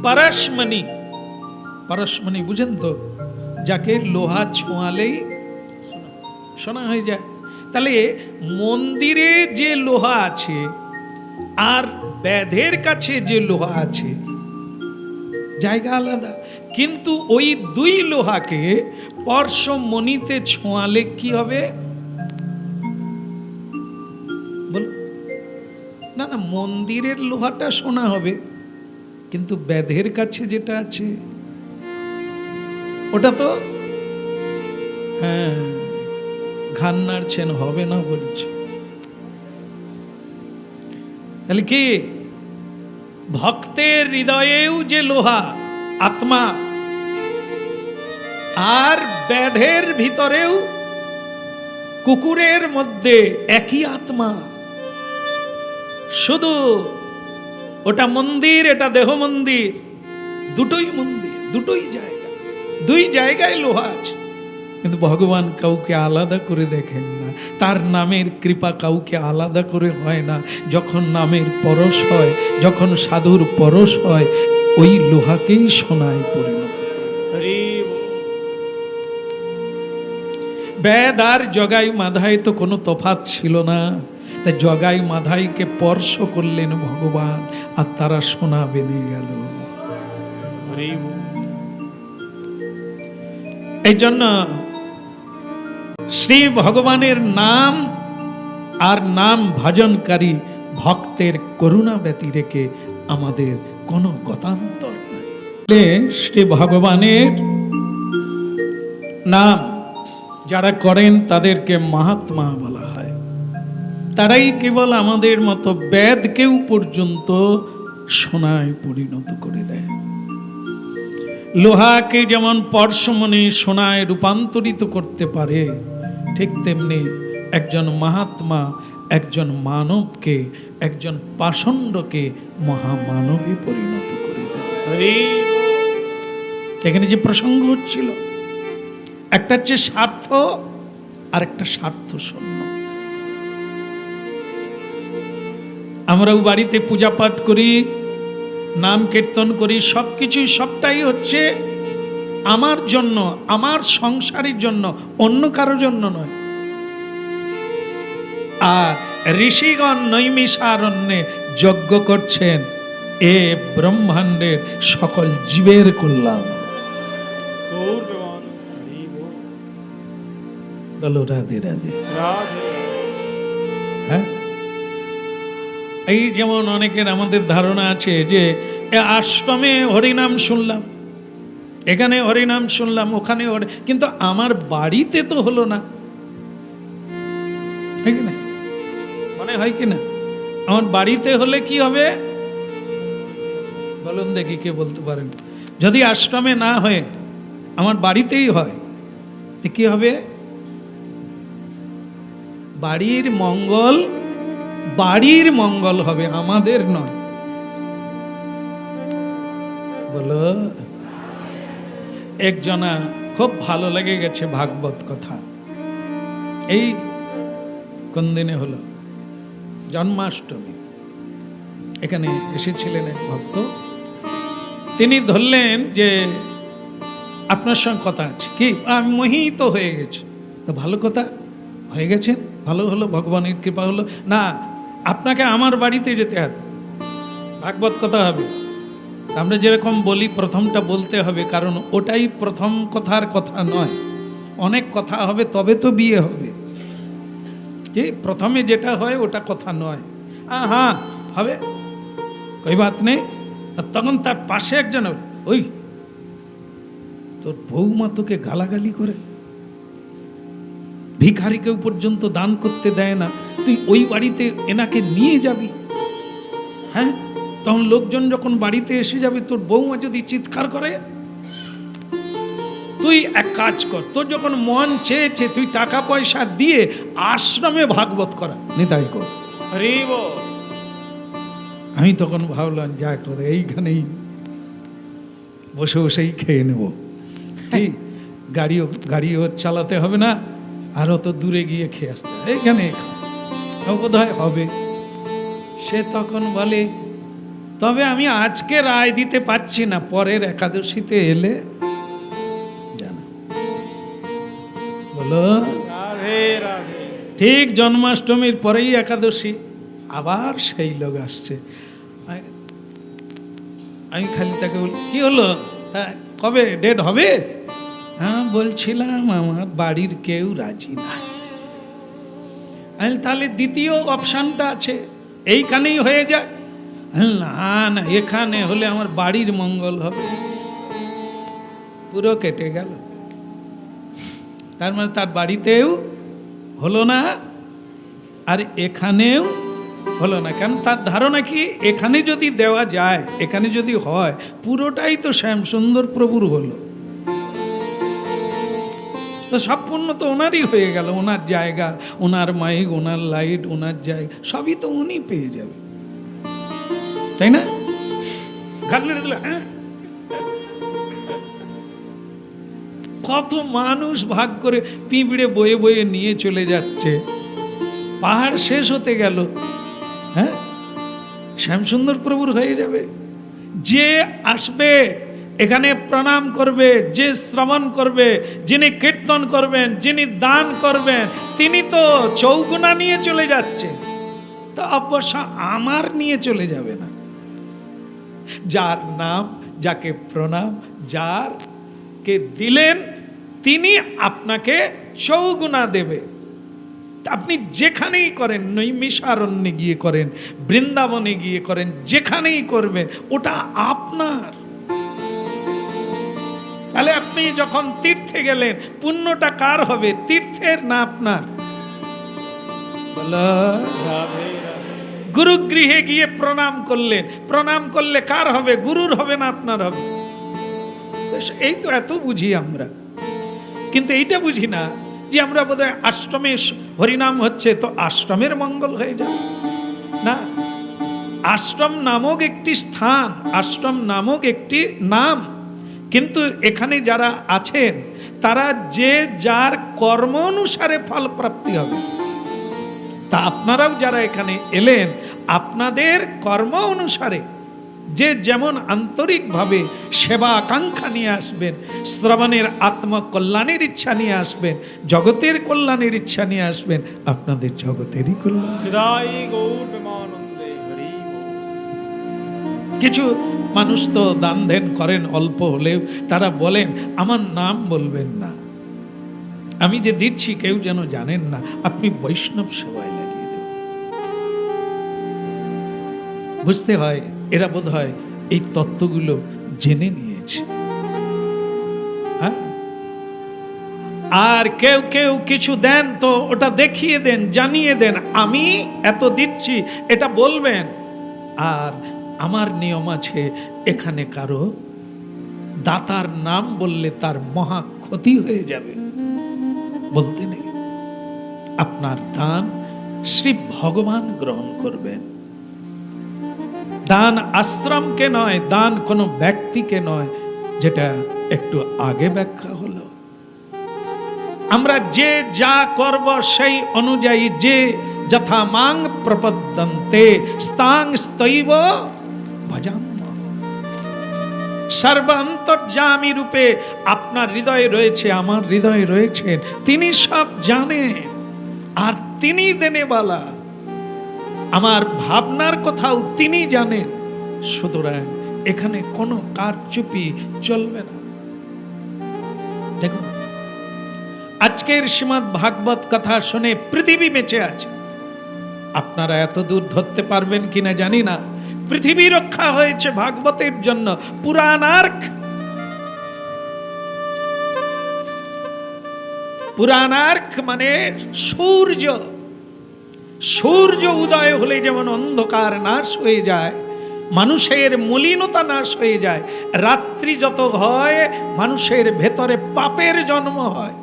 পরশমণি, পরশমণি বুঝেন তো, যাকে লোহা ছোঁয়ালেই সোনা হয়ে যায়। তাহলে মন্দিরে যে লোহা আছে আর ব্যাধের কাছে যে লোহা আছে, জায়গা আলাদা, কিন্তু ওই দুই লোহাকে পরশমণিতে ছোঁয়ালে কি হবে? না না, মন্দিরের লোহাটা সোনা হবে, কিন্তু ব্যাধের কাছে যেটা আছে ওটা তো হ্যাঁ ঘান নাড়ছেন, হবে না বলছে। তাহলে কি ভক্তের হৃদয়েও যে লোহা আত্মা, আর ব্যাধের ভিতরেও কুকুরের মধ্যে একই আত্মা, শুধু ওটা মন্দির, এটা দেহ মন্দির, দুটোই মন্দির, দুটোই জায়গা, দুই জায়গায় লোহা আছে। কিন্তু ভগবান কাউকে আলাদা করে দেখেন না, তার নামের কৃপা কাউকে আলাদা করে হয় না। যখন নামের পরশ হয়, যখন সাধুর পরশ হয়, ওই লোহাকেই সোনায় পরিণত করে। বেদ আর জগাই মাধায় তো কোনো তফাৎ ছিল না, তাই জগাই মাধাইকে স্পর্শ করলেন ভগবান, আর তারা সোনা বেনে গেল। এই জন্য শ্রী ভগবানের নাম আর নাম ভজনকারী ভক্তের করুণা ব্যতিরেকে আমাদের কোনো গতান্তর নাই। শ্রী ভগবানের নাম যারা করেন তাদেরকে মহাত্মা বলা হয়। তারাই কেবল আমাদের মতো বেদকেও পর্যন্ত সোনায় পরিণত করে দেয়। লোহাকে যেমন পরশমণি সোনায় রূপান্তরিত করতে পারে, ঠিক তেমনি একজন মহাত্মা একজন মানবকে, একজন পাষণ্ডকে মহামানবী পরিণত করে দেয়। এখানে যে প্রসঙ্গ হচ্ছিল, একটা হচ্ছে স্বার্থ আর একটা স্বার্থ শূন্য। আমরাও বাড়িতে পূজা পাঠ করি, নাম কীর্তন করি, সবকিছুই সবটাই হচ্ছে আমার জন্য, আমার সংসারের জন্য, অন্য কারোর জন্য নয়। আর ঋষিগণ নৈমিষারণ্যে যজ্ঞ করছেন এ ব্রহ্মাণ্ডের সকল জীবের কল্যাণ। বলো রাধে রাধে। হ্যাঁ, এই যেমন অনেকের আমাদের ধারণা আছে যে আশ্রমে হরিনাম শুনলাম, এখানে হরিনাম শুনলাম, ওখানে কিন্তু আমার বাড়িতে তো হলো না, মনে হয় কি না? আমার বাড়িতে হলে কি হবে বলুন দেখি, কে বলতে পারেন? যদি আশ্রমে না হয়ে আমার বাড়িতেই হয় কি হবে? বাড়ির মঙ্গল, বাড়ির মঙ্গল হবে, আমাদের নয়। বলো। একজনা খুব ভালো লেগে গেছে ভাগবত কথা, এই কোন দিনে হলো? জন্মাষ্টমী। এখানে এসেছিলেন এক ভক্ত, তিনি ধরলেন যে আপনার সঙ্গে কথা আছে কি? আমি মোহিত হয়ে গেছি। তো ভালো কথা, হয়ে গেছেন, ভালো হলো, ভগবানের কৃপা হলো। না, আপনাকে আমার বাড়িতে যেতে হবে, ভাগবত কথা হবে। আমরা যেরকম বলি প্রথমটা বলতে হবে, কারণ ওটাই প্রথম কথার কথা নয়, অনেক কথা হবে তবে তো বিয়ে হবে। কি প্রথমে যেটা হয় ওটা কথা নয়। হ্যাঁ হবে, কই বাত নেই। তখন তার পাশে একজন, ওই তোর বৌমা তোকে গালাগালি করে, ভিখারিকেও পর্যন্ত দান করতে দেয় না, তুই ওই বাড়িতে এনাকে নিয়ে যাবি? হ্যাঁ, তখন লোকজন যখন বাড়িতে এসে যাবে, তোর বৌমা যদি চিৎকার করে, তুই এক কাজ কর, তোর যখন মন চেয়েছে তুই টাকা পয়সা দিয়ে আশ্রমে ভাগবত করা, নিতাই কর। আমি তখন ভাবলাম যা করে এইখানেই বসে বসেই খেয়ে নেব, গাড়িও চালাতে হবে না, আর অত দূরে গিয়ে খেয়ে আসতে, এইখানে বোধ হয় হবে। সে তখন বলে, তবে আমি আজকে রায় দিতে পারছি না, পরের একাদশীতে এলে জানা। বলো ঠিক জন্মাষ্টমীর পরেই একাদশী, আবার সেই লোক আসছে। আমি খালি তাকে বলি, কি হলো, কবে ডেট হবে? হ্যাঁ বলছিলাম, আমার বাড়ির কেউ রাজি না। তাহলে দ্বিতীয় অপশানটা আছে, এইখানেই হয়ে যাক। না না, এখানে হলে আমার বাড়ির মঙ্গল হবে। পুরো কেটে গেল। তার মানে তার বাড়িতেও হলো না, আর এখানেও হলো না। কারণ তার ধারণা কি, এখানে যদি দেওয়া যায়, এখানে যদি হয়, পুরোটাই তো শ্যামসুন্দর প্রভুর হলো, তো সম্পূর্ণ তো ওনারই হয়ে গেল। ওনার জায়গা, ওনার মাইক, ওনার লাইট, ওনার জায়গা সবই তো উনি পেয়ে যাবে, তাই না? হ্যাঁ, কত মানুষ ভাগ করে পিঁপড়ে বয়ে বয়ে নিয়ে চলে যাচ্ছে, পাহাড় শেষ হতে গেল। হ্যাঁ, শ্যামসুন্দর প্রভুর হয়ে যাবে। যে আসবে এখানে প্রণাম করবে, যে শ্রবণ করবে, যিনি কীর্তন করবেন, যিনি দান করবেন, তিনি তো চৌগুনা নিয়ে চলে যাচ্ছে, তা অবশ্য আমার নিয়ে চলে যাবে না। যার নাম, যাকে প্রণাম, যারকে দিলেন, তিনি আপনাকে চৌগুনা দেবে। আপনি যেখানেই করেন, নৈমিষারণ্যে গিয়ে করেন, বৃন্দাবনে গিয়ে করেন, যেখানেই করবেন, ওটা আপনার। তাহলে আপনি যখন তীর্থে গেলেন, পুণ্যটা কার হবে? তীর্থের না আপনার? গুরু গৃহে গিয়ে প্রণাম করলেন, প্রণাম করলে কার হবে? গুরুর হবে না আপনার হবে? এই তো এত বুঝি আমরা, কিন্তু এইটা বুঝি না যে আমরা বোধহয় আশ্রমে হরিনাম হচ্ছে তো আশ্রমের মঙ্গল হয়ে যাবে না। আশ্রম নামক একটি স্থান, আশ্রম নামক একটি নাম, কিন্তু এখানে যারা আছেন তারা যে যার কর্ম অনুসারে ফল প্রাপ্তি হবে। তা আপনারাও যারা এখানে এলেন, আপনাদের কর্ম অনুসারে যে যেমন আন্তরিকভাবে সেবা আকাঙ্ক্ষা নিয়ে আসবেন, শ্রবণের আত্মকল্যাণের ইচ্ছা নিয়ে আসবেন, জগতের কল্যাণের ইচ্ছা নিয়ে আসবেন, আপনাদের জগতেরই কল্যাণ। কিছু মানুষ তো দান ধ্যান করেন অল্প হলেও, তারা বলেন আমার নাম বলবেন না, আমি যে দিচ্ছি কেউ যেন জানেন না, আপনি বৈষ্ণব সেবায় লাগিয়ে দেন। বুঝতে হয় এরা বোধ হয় এই তত্ত্বগুলো জেনে নিয়েছে। হ্যাঁ, আর কেউ কেউ কিছু দেন তো ওটা দেখিয়ে দেন, জানিয়ে দেন আমি এত দিচ্ছি, এটা বলবেন। আর আমার নিয়ম আছে, এখানে কারো দাতার নাম বললে তার মহা ক্ষতি হয়ে যাবে, বলতে নেই। আপনার দান শ্রী ভগবান গ্রহণ করবেন। দান আশ্রমকে নয়, দান কোনো ব্যক্তিকে নয়, যেটা একটু আগে ব্যাখ্যা হলো। আমরা যে যা করব সেই অনুযায়ী, যে যথা মাং প্রপদ্যন্তে স্তাং স্তৈব ভজাম্যহম। সর্বান্তর্যামী রূপে আপনার হৃদয়ে রয়েছে, আমার হৃদয়ে রয়েছেন, তিনি সব জানেন আর তিনি দেনেওয়ালা। আমার ভাবনার কথাও তিনি জানেন। সুতরাং এখানে কোনো কারচুপি চলবে না। দেখুন, আজকের শ্রীমদ্ ভাগবত কথা শুনে পৃথিবী বেঁচে আছে। আপনারা এত দূর ধরতে পারবেন কিনা জানি না। পৃথিবী রক্ষা হয়েছে ভাগবতের জন্য। পুরাণার্ক মানে সূর্য। সূর্য উদয় হলে যেমন অন্ধকার নাশ হয়ে যায়, মানুষের মলিনতা নাশ হয়ে যায়, রাত্রি যত হয় মানুষের ভেতরে পাপের জন্ম হয়,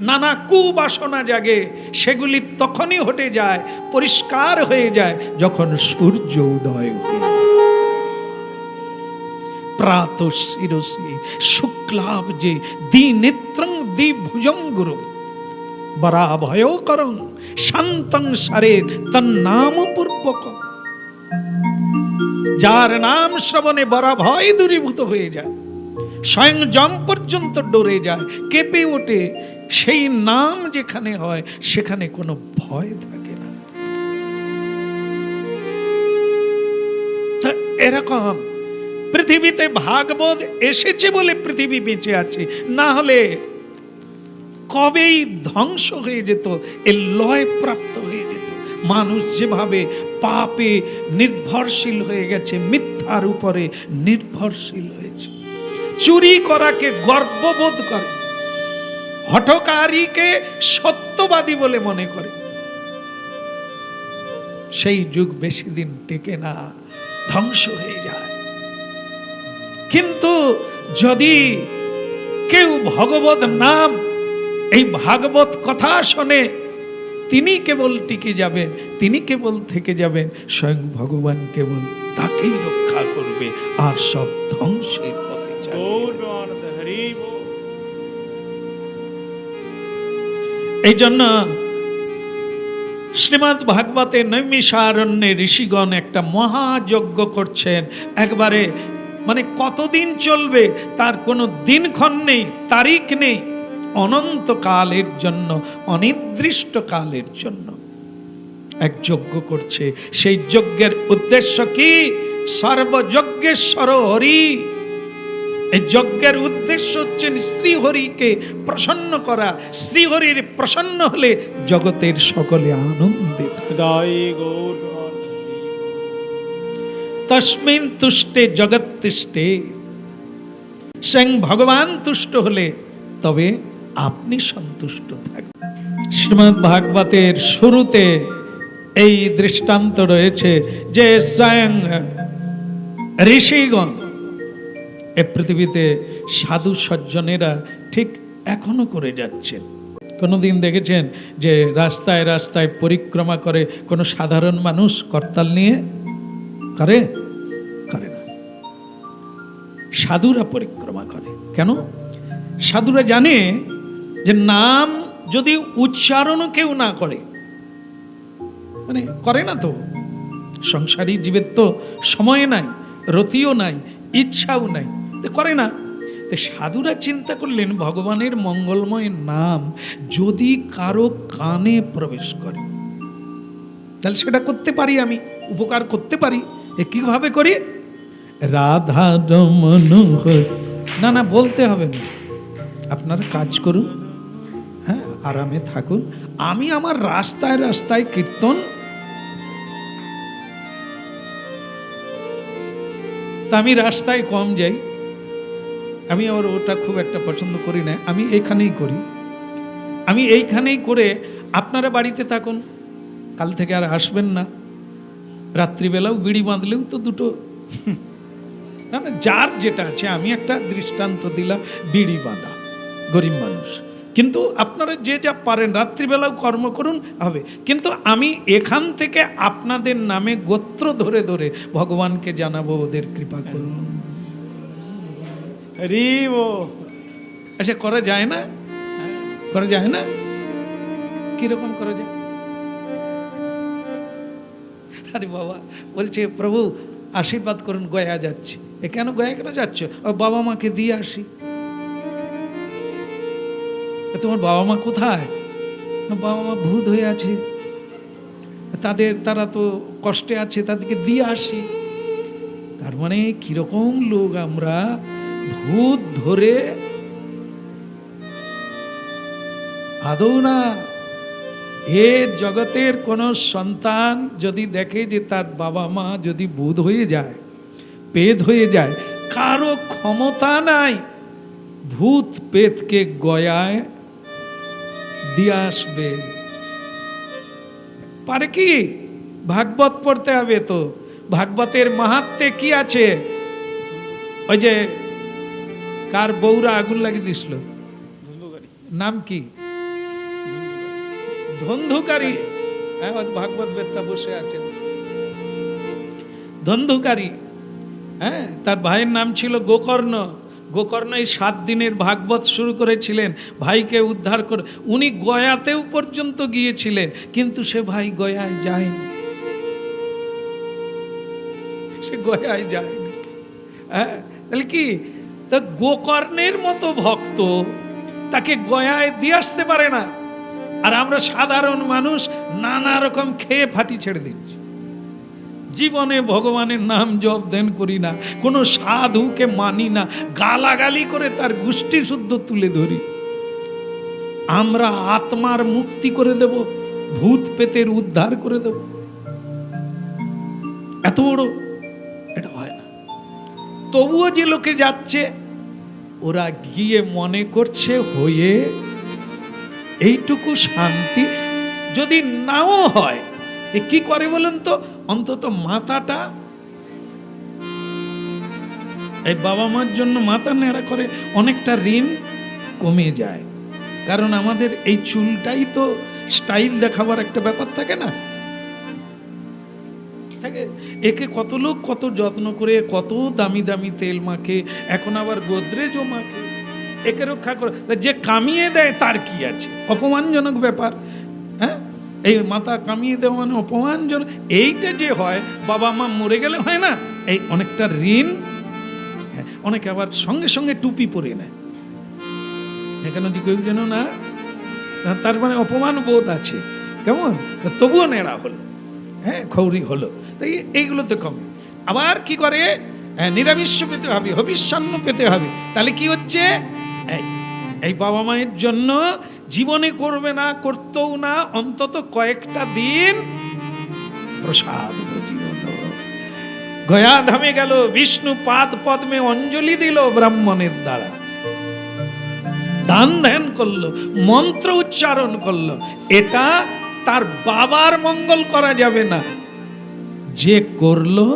নানা কুবাসনা জাগে, সেগুলি তখনই হটে যায়, পরিষ্কার হয়ে যায় যখন সূর্য উদয় হয়। প্রাতঃ শিরসি শুক্লাব্জে দ্বিনেত্রং দ্বিভুজং গুরু বরাভয়করং শান্তং সারেৎ তন্নাম পূর্বকং। যার নাম শ্রবণে বরাভয় দূরীভূত হয়ে যায়, স্বয়ং যম পর্যন্ত ডরে যায়, কেঁপে ওঠে, সেই নাম যেখানে হয় সেখানে কোনো ভয় থাকে না। এরকম পৃথিবীতে ভাগবত এসেছে বলে পৃথিবী বেঁচে আছে, না হলে কবেই ধ্বংস হয়ে যেত, এ লয় প্রাপ্ত হয়ে যেত। মানুষ যেভাবে পাপে নির্ভরশীল হয়ে গেছে, মিথ্যার উপরে নির্ভরশীল হয়েছে, চুরি করাকে গর্ববোধ করে, হঠকারীকে সত্যবাদী বলে মনে করে, সেই যুগ বেশি দিন টেকে না, ধ্বংস হয়ে যায়। কিন্তু যদি কেউ ভগবত নাম, এই ভাগবত কথা শোনে, তিনি কেবল টিকে যাবেন, তিনি কেবল থেকে যাবেন, স্বয়ং ভগবান কেবল তাকেই রক্ষা করবে, আর সব ধ্বংসের পথে যাবে। এই জন্য শ্রীমদ্ ভাগবতে নৈমিষারণ্যে ঋষিগণ একটা মহাযজ্ঞ করছেন। একবারে মানে কতদিন চলবে তার কোনো দিনক্ষণ নেই, তারিখ নেই, অনন্ত কালের জন্য, অনির্দিষ্ট কালের জন্য এক যজ্ঞ করছে। সেই যজ্ঞের উদ্দেশ্য কি? সর্বযজ্ঞেশ্বর হরি, এই যজ্ঞের উদ্দেশ্য হচ্ছে শ্রীহরিকে প্রসন্ন করা। শ্রীহরির প্রসন্ন হলে জগতের সকলে আনন্দিত। তস্মিন তুষ্টে জগৎ তিষ্ঠে, স্বয়ং ভগবান তুষ্ট হলে তবে আপনি সন্তুষ্ট থাকবেন। শ্রীমদ্ ভাগবতের শুরুতে এই দৃষ্টান্ত রয়েছে যে স্বয়ং ঋষিগণ এ পৃথিবীতে সাধু সজ্জনেরা ঠিক এখনো করে যাচ্ছেন। কোনোদিন দেখেছেন যে রাস্তায় রাস্তায় পরিক্রমা করে কোনো সাধারণ মানুষ করতাল নিয়ে? করে না। সাধুরা পরিক্রমা করে। কেন? সাধুরা জানে যে নাম যদি উচ্চারণও কেউ না করে, মানে করে না তো, সংসারী জীবের তো সময় নাই, রতিও নাই, ইচ্ছাও নাই, করে না। সাধুরা চিন্তা করলেন ভগবানের মঙ্গলময় নাম যদি কারো কানে প্রবেশ করে তাহলে সেটা করতে পারি, আমি উপকার করতে পারি। কিভাবে করি? রাধা মনোহর, না বলতে হবে না, আপনারা কাজ করুন, হ্যাঁ আরামে থাকুন। আমি আমার রাস্তায় রাস্তায় কীর্তন, তা আমি রাস্তায় কম যাই, আমি আবার ওটা খুব একটা পছন্দ করি না, আমি এখানেই করি। আমি এইখানেই করে আপনারা বাড়িতে থাকুন, কাল থেকে আর আসবেন না। রাত্রিবেলাও বিড়ি বাঁধলেও তো দুটো, না যার যেটা আছে। আমি একটা দৃষ্টান্ত দিলাম, বিড়ি বাঁধা, গরিব মানুষ। কিন্তু আপনারা যে যা পারেন রাত্রিবেলাও কর্ম করুন, হবে। কিন্তু আমি এখান থেকে আপনাদের নামে গোত্র ধরে ধরে ভগবানকে জানাবো, ওদের কৃপা করুন। আচ্ছা, করা যায় না? করা যায় না? কিরকম করা যায়? আরে বাবা বলছে, প্রভু আশীর্বাদ করুন, গয়া যাচ্ছি। কেন গয়া কেন যাচ্ছ? বাবা মাকে দিয়ে আসি। তোমার বাবা মা কোথায়? বাবা মা ভূত হয়ে আছে, তারা তো কষ্টে আছে, তাদেরকে দিয়ে আসি। তার মানে কিরকম লোক আমরা, ভূত ধরে আদৌ না। এ জগতের কোন সন্তান যদি দেখে যে তার বাবা মা যদি ভূত হয়ে যায়, পেদ হয়ে যায়, কারো ক্ষমতা নাই ভূত পেতকে গয়ায় দিয়ে আসবে। পারে কি? ভাগবত পড়তে হবে তো। ভাগবতের মাহাত্ম্যে কি আছে? ওই যে কার বউরা আগুন লাগিয়ে দিছিল, নাম কি? ধন্ধুকারী। হ্যাঁ, ভাগবত বেত্তা বসে আছেন। ধন্ধুকারী, হ্যাঁ, তার ভাইয়ের নাম ছিল গোকর্ণ। গোকর্ণ এই 7 দিনের ভাগবত শুরু করেছিলেন ভাইকে উদ্ধার করে। উনি গয়াতেও পর্যন্ত গিয়েছিলেন, কিন্তু সে ভাই গয়ায় যায়নি, সে গয়ায় যায়নি। হ্যাঁ, তাহলে কি? তা গোকর্ণের মতো ভক্ত তাকে গয়ায় দিয়ে আসতে পারে না। আর আমরা সাধারণ মানুষ নানা রকম খেয়ে ফাটি ছেড়ে দিচ্ছি। জীবনে ভগবানের নাম জপ ধ্যান করি না, কোনো সাধুকে মানি না, গালাগালি করে তার গোষ্ঠী শুদ্ধ তুলে ধরি। আমরা আত্মার মুক্তি করে দেব, ভূত পেতের উদ্ধার করে দেব, এত বড় এটা হয় না। তবুও যে লোকে যাচ্ছে, ওরা গিয়ে মনে করছে হয়ে এইটুকু শান্তি যদি নাও হয়, এ কি করে বলেন তো? অন্তত মাথাটা, এই বাবা মার জন্য মাথা নেড়া করে অনেকটা ঋণ কমে যায়। কারণ আমাদের এই চুলটাই তো স্টাইল দেখাবার একটা ব্যাপার থাকে না, থাকে। একে কত লোক কত যত্ন করে, কত দামি দামি তেল মাখে, এখন আবার গোদরেজও মাখে, একে রক্ষা করে। যে কামিয়ে দেয় তার কি আছে? অপমানজনক ব্যাপার। হ্যাঁ, এই মাথা কামিয়ে দেওয়া মানে অপমানজনক। এইটা যে হয়, বাবা মা মরে গেলে হয় না, এই অনেকটা ঋণ। অনেকে আবার সঙ্গে সঙ্গে টুপি পরে নেয়, এখানে কেউ যেন না, তার মানে অপমান বোধ আছে। কেমন? তবুও নেড়া হলো, হ্যাঁ, খৌরি হলো। তাই এইগুলো তো কমে। আবার কি করে? নিরামিষ পেতে হবে, হবিষ্যান্ন পেতে হবে। তাহলে কি হচ্ছে, এই বাবা মায়ের জন্য জীবনে করবে না, করতেও না, অন্তত কয়েকটা দিন প্রসাদ গয়া ধামে গেল, বিষ্ণু পাদ পদ্মে অঞ্জলি দিল ব্রাহ্মণের দ্বারা, দান ধ্যান করলো, মন্ত্র উচ্চারণ করলো। এটা তার বাবার মঙ্গল করা যাবে না, যে করলো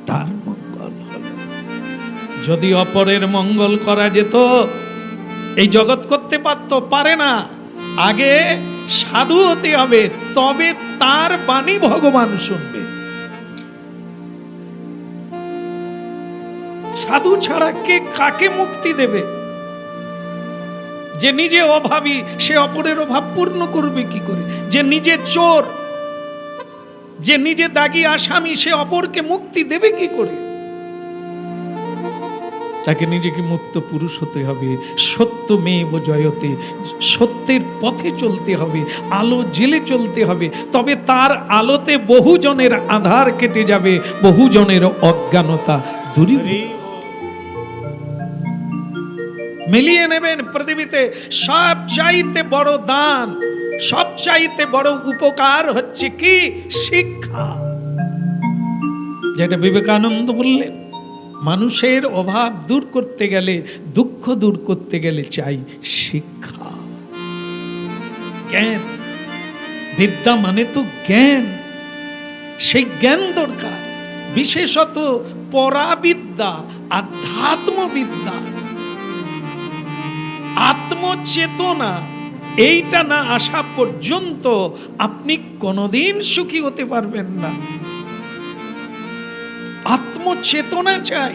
তার মঙ্গল হলো। যদি অপরের মঙ্গল করা যেত, এই জগৎ করতে পারতো, পারে না। আগে সাধু হতে হবে, তবে তার বাণী ভগবান শুনবে। সাধু ছাড়া কে কাকে মুক্তি দেবে? যে নিজে অভাবী, সে অপরের অভাব পূর্ণ করবে কি করে? যে নিজে চোর, যে নিজে দাগী আসামি, সে অপরকে মুক্তি দেবে কি করে? তাকে নিজেকে মুক্ত পুরুষ হতে হবে। সত্যমেব জয়তে, সত্যের পথে চলতে হবে, আলো জেলে চলতে হবে। তবে তার আলোতে বহুজনের আধার কেটে যাবে, বহুজনের অজ্ঞানতা দূরীভূত। মিলিয়ে নেবেন পৃথিবীতে সব চাইতে বড় দান, সব চাইতে বড় উপকার হচ্ছে কি? শিক্ষা। যেটা বিবেকানন্দ বললেন, মানুষের অভাব দূর করতে গেলে, দুঃখ দূর করতে গেলে চাই শিক্ষা, জ্ঞান। বিদ্যা মানে তো জ্ঞান, সেই জ্ঞান দরকার। বিশেষত পরাবিদ্যা, আধ্যাত্মবিদ্যা, আত্মচেতনা, এইটা না আসা পর্যন্ত আপনি কোনোদিন সুখী হতে পারবেন না। আত্মচেতনা চাই।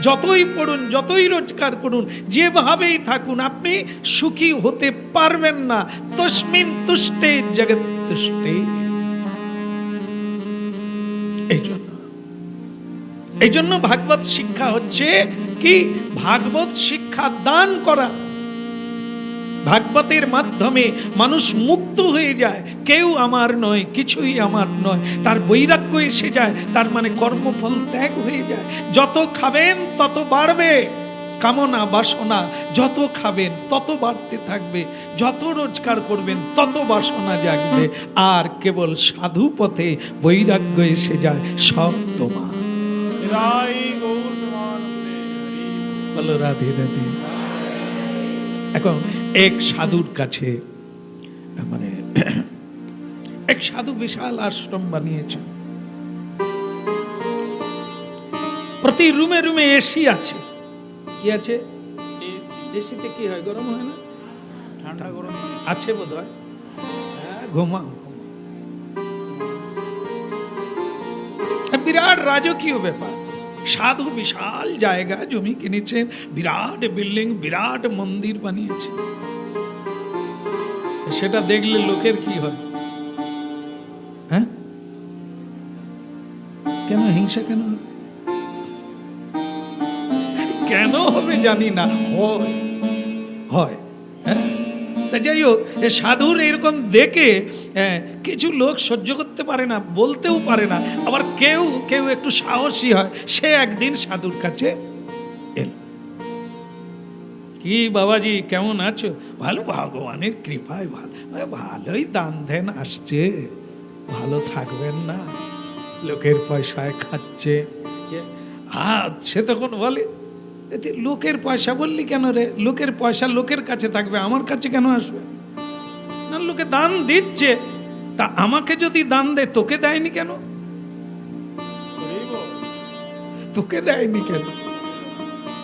যতই পড়ুন, যতই রোজগার করুন, যেভাবেই থাকুন, আপনি সুখী হতে পারবেন না। তস্মিন তুষ্টে জগৎ তুষ্টে। এই জন্য ভাগবত শিক্ষা হচ্ছে কি? ভাগবত শিক্ষা দান করা। ভাগবতের মাধ্যমে মানুষ মুক্ত হয়ে যায়। কেউ আমার নয়, কিছুই আমার নয়, তার বৈরাগ্য এসে যায়। তার মানে কর্মফল ত্যাগ হয়ে যায়। যত খাবেন তত বাড়বে কামনা বাসনা, যত খাবেন তত বাড়তে থাকবে, যত রোজগার করবেন তত বাসনা জাগবে। আর কেবল সাধু পথে বৈরাগ্য এসে যায়, সব তোমার। বলো রাধে রাধে। এখন এক সাধুর কাছে, মানে এক সাধু বিশাল আশ্রম বানিয়েছে। প্রতি রুমে রুমে এসি আছে। কি আছে? এসিতে কি হয়? গরম হয় না? ঠান্ডা গরম আছে বোধ হয়। ঘুমাও। বিরাট রাজকীয় ব্যাপার। সাধু বিশাল জায়গা জমি কিনেছেন, বিরাট বিল্ডিং, বিরাট মন্দির বানিয়েছে। সেটা দেখলে লোকের কি হয়? হ্যাঁ, কেন হিংসা? কেন কেন হবে জানি না, হয়। হ্যাঁ, তা যাই হোক, সাধুর এরকম দেখে কিছু লোক সহ্য করতে পারে না, বলতেও পারে না। আবার কেউ কেউ একটু সাহসী হয়, সে একদিন সাধুর কাছে এল। কি বাবাজি, কেমন আছো? ভালো, ভগবানের কৃপায় ভালো। ভালোই দান ধ্যান আসছে, ভালো থাকবেন না? লোকের পয়সায় খাচ্ছে। সে তখন বলে, লোকের পয়সা বললি কেন রে? লোকের পয়সা লোকের কাছে থাকবে, আমার কাছে কেন আসবে? না, লোকে দান দিচ্ছে, তা আমাকে যদি দান দেয়, তোকে দেয়নি কেন? তোকে দেয়নি কেন?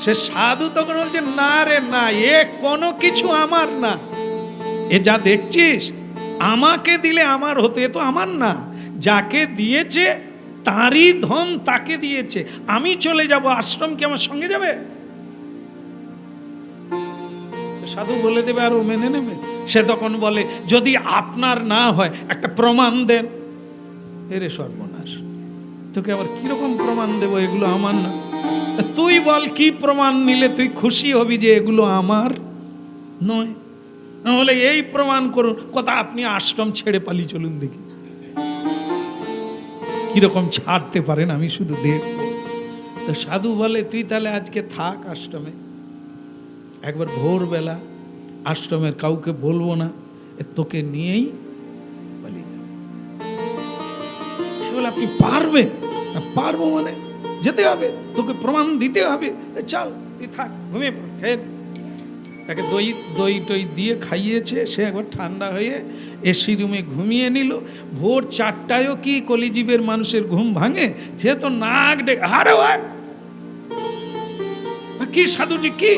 সে সাধু তখন বলছে, না রে না, এ কোনো কিছু আমার না। এ যা দেখছিস, আমাকে দিলে আমার হতো, এ তো আমার না। যাকে দিয়েছে তারই ধন তাকে দিয়েছে। আমি চলে যাব, আশ্রম কি আমার সঙ্গে যাবে? সাধু বলে দেবে আর ও মেনে নেবে? সে তখন বলে, যদি আপনার না হয় একটা প্রমাণ দেন। এরে সর্বনাশ, তোকে আবার কিরকম প্রমাণ দেবো? এগুলো আমার না। তুই বল, কি প্রমাণ নিলে তুই খুশি হবি যে এগুলো আমার নয়? নাহলে এই প্রমাণ করুন। কথা, আপনি আশ্রম ছেড়ে পালিয়ে চলুন, দেখি কিরকম ছাড়তে পারেন, আমি শুধু দেখব। তো সাধু বলে তুই তাহলে আজকে থাক আশ্রমে, একবার ভোরবেলা আশ্রমের কাউকে বলবো না, তোকে নিয়েই পালিয়ে যাবো। সে বলে আপনি পারবেন? পারবো মানে যেতে হবে, তোকে প্রমাণ দিতে হবে, চল তুই থাক, ঘুমিয়ে পড়, খেয়ে নে। তাকে দই টই দিয়ে খাইয়েছে, সে একবার ঠান্ডা হয়ে এসি রুমে ঘুমিয়ে নিল। ভোর 4টায়ও কি কলিজীবের মানুষের ঘুম ভাঙে? সে তো নাক ডেকে হারে কি সাধুজি কি,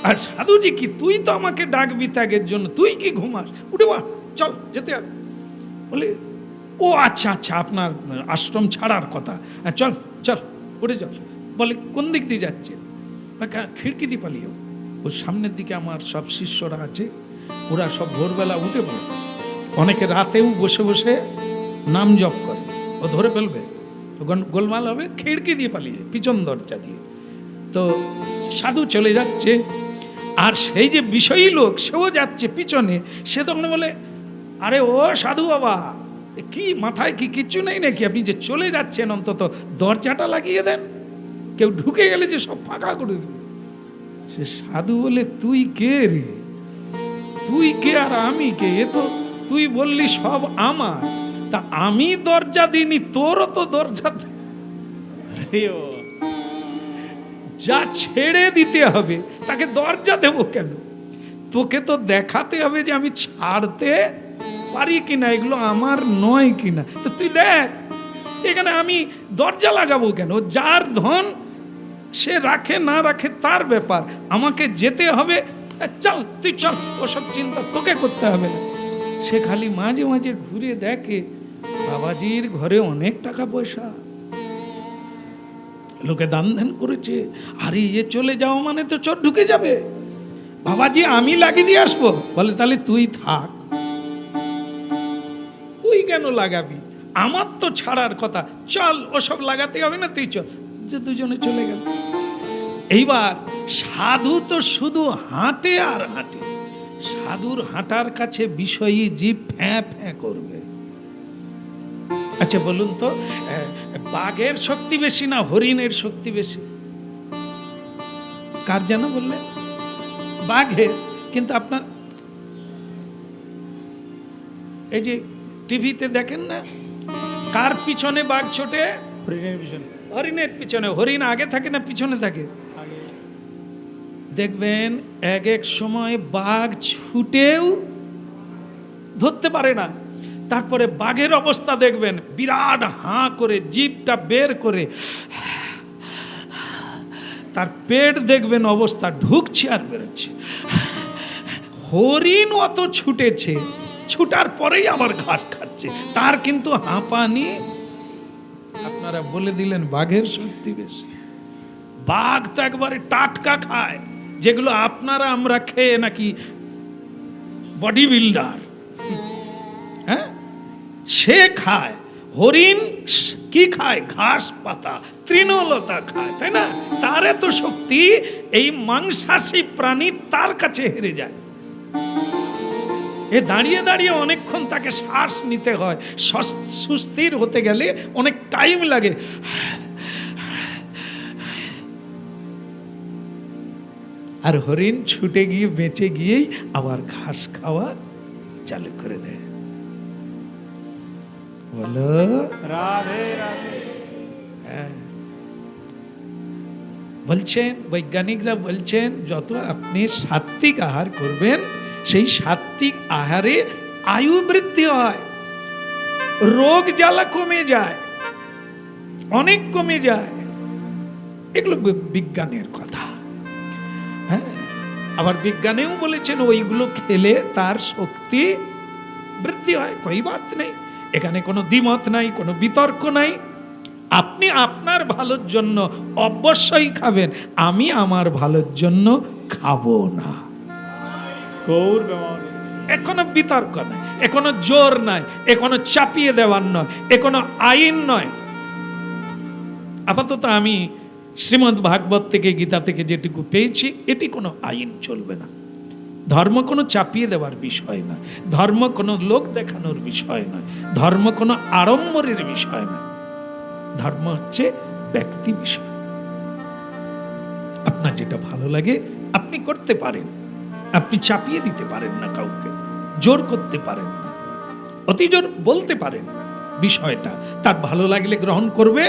আর সাধুজি কি, তুই তো আমাকে ডাকবি ত্যাগের জন্য, তুই কি ঘুমাস? উঠে বা, চল যেতে হবে। বলে ও আচ্ছা আচ্ছা, আপনার আশ্রম ছাড়ার কথা, চল চল উঠে চল। বলে কোন দিক দিয়ে যাচ্ছে? খিড়কি দিয়ে পালিয়েও। ওর সামনের দিকে আমার সব শিষ্যরা আছে, ওরা সব ভোরবেলা উঠে পড়ে, অনেকে রাতেও বসে বসে নাম জপ করে, ও ধরে ফেলবে, গোলমাল হবে, খিড়কি দিয়ে পালিয়ে পিছন দরজা দিয়ে। তো সাধু চলে যাচ্ছে, আর সেই যে বিষয়ী লোক সেও যাচ্ছে পিছনে। সে তখন বলে আরে ও সাধু বাবা, কি মাথায় কি কিচ্ছু নেই নাকি? আপনি যে চলে যাচ্ছেন অন্তত দরজাটা লাগিয়ে দেন, কেউ ঢুকে গেলে যে সব ফাঁকা করে দেবে। সে সাধু বলে তুই কে রে, তুই কে আর আমি কে? এ তো তুই বললি সব আমার, তা আমি দরজা দিইনি, তোরও তো দরজা যা ছেড়ে দিতে হবে তাকে দরজা দেব কেন? তোকে তো দেখাতে হবে যে আমি ছাড়তে পারি কিনা, এগুলো আমার নয় কিনা। তো তুই দেখ, এখানে আমি দরজা লাগাবো কেন? যার ধন সে রাখে না রাখে তার ব্যাপার, আমাকে যেতে হবে, চল তুই চল, ওসব চিন্তা তোকে করতে হবে না। সে খালি মাঝে মাঝে ঘুরে দেখে বাবাজির ঘরে অনেক টাকা পয়সা, লোকে দান ধ্যান করেছে, আরে এ চলে যাও মানে তো চোর ঢুকে যাবে। বাবাজি আমি লাগিয়ে দিয়ে আসবো। বলে তাহলে তুই থাক, তুই কেন লাগাবি, আমার তো ছাড়ার কথা, চল ওসব লাগাতে হবে না, তুই চল। যে দুজনে চলে গেল। এইবার সাধু তো শুধু হাঁটে আর হাঁটে, সাধুর হাঁটার কাছে বিষয়ী জীব ফ্যাঁ ফ্যাঁ করবে। আচ্ছা বলুন তো, বাঘের শক্তি বেশি না হরিণের শক্তি বেশি? কার যেন বললে? বাঘের। কিন্তু আপনার এই যে টিভিতে দেখেন না, কার পিছনে বাঘ ছোটে? হরিণের পিছনে। হরিণের পিছনে। হরিণ আগে থাকে না পিছনে থাকে? দেখবেন এক এক সময় বাঘ ছুটেও ধরতে পারে না। তারপরে বাঘের অবস্থা দেখবেন, বিরাট হাঁ করে জিভটা বের করে, তার পেট দেখবেন অবস্থা, ঢুকছে আর বেরোচ্ছে। হরিণ অত ছুটেছে, ছুটার পরেই আবার ঘাস খাচ্ছে, তার কিন্তু হাঁপানি। আপনারা বলে দিলেন বাঘের শক্তি বেশি। বাঘ তো একবারে টাটকা খায়, যেগুলো আপনারা আমরা খেয়ে নাকি বডি বিল্ডার, হ্যাঁ, সে খায়। হরিণ কি খায়? ঘাস পাতা তৃণলতা খায়, তাই না? তার এত শক্তি, এই মাংসাশী প্রাণী তার কাছে হেরে যায়। এ দাঁড়িয়ে দাঁড়িয়ে অনেকক্ষণ তাকে শ্বাস নিতে হয়, সুস্থির হতে গেলে অনেক টাইম লাগে। আর হরিণ ছুটে গিয়ে বেঁচে গিয়েই আবার ঘাস খাওয়া চালু করে দেয়। বলো রাধে রাধে। হ্যাঁ, বলছেন বৈজ্ঞানিকরা বলছেন যত আপনি সাত্বিক আহার করবেন, সেই সাত্বিক আহারে আয়ু বৃদ্ধি হয়, রোগ জ্বালা কমে যায়, অনেক কমে যায়। এগুলো বিজ্ঞানের কথা। হ্যাঁ, আবার বিজ্ঞানেও বলেছেন ওইগুলো খেলে তার শক্তি বৃদ্ধি হয়। কই বাত নেই, এখানে কোনো দ্বিমত নাই, কোনো বিতর্ক নাই। আপনি আপনার ভালোর জন্য অবশ্যই খাবেন, আমি আমার ভালোর জন্য খাবো না। গৌর ব্যাপার, এখনো বিতর্ক নাই, এখনো জোর নাই, এখনো চাপিয়ে দেওয়ার নয়, এখনো আইন নয়। আপাতত আমি শ্রীমদ্ ভাগবত থেকে, গীতা থেকে যেটুকু পেয়েছি, এটি কোনো আইন চলবে না। ধর্ম কোনো চাপিয়ে দেওয়ার বিষয় নয়, ধর্ম কোনো লোক দেখানোর বিষয় নয়, ধর্ম কোনো আড়ম্বরের বিষয় নয়, ধর্ম হচ্ছে ব্যক্তি বিষয়। আপনার যেটা ভালো লাগে আপনি করতে পারেন। আপনি চাপিয়ে দিতে পারেন না কাউকে, জোর করতে পারেন না, অতি জোর বলতে পারেন বিষয়টা। তার ভালো লাগলে গ্রহণ করবে,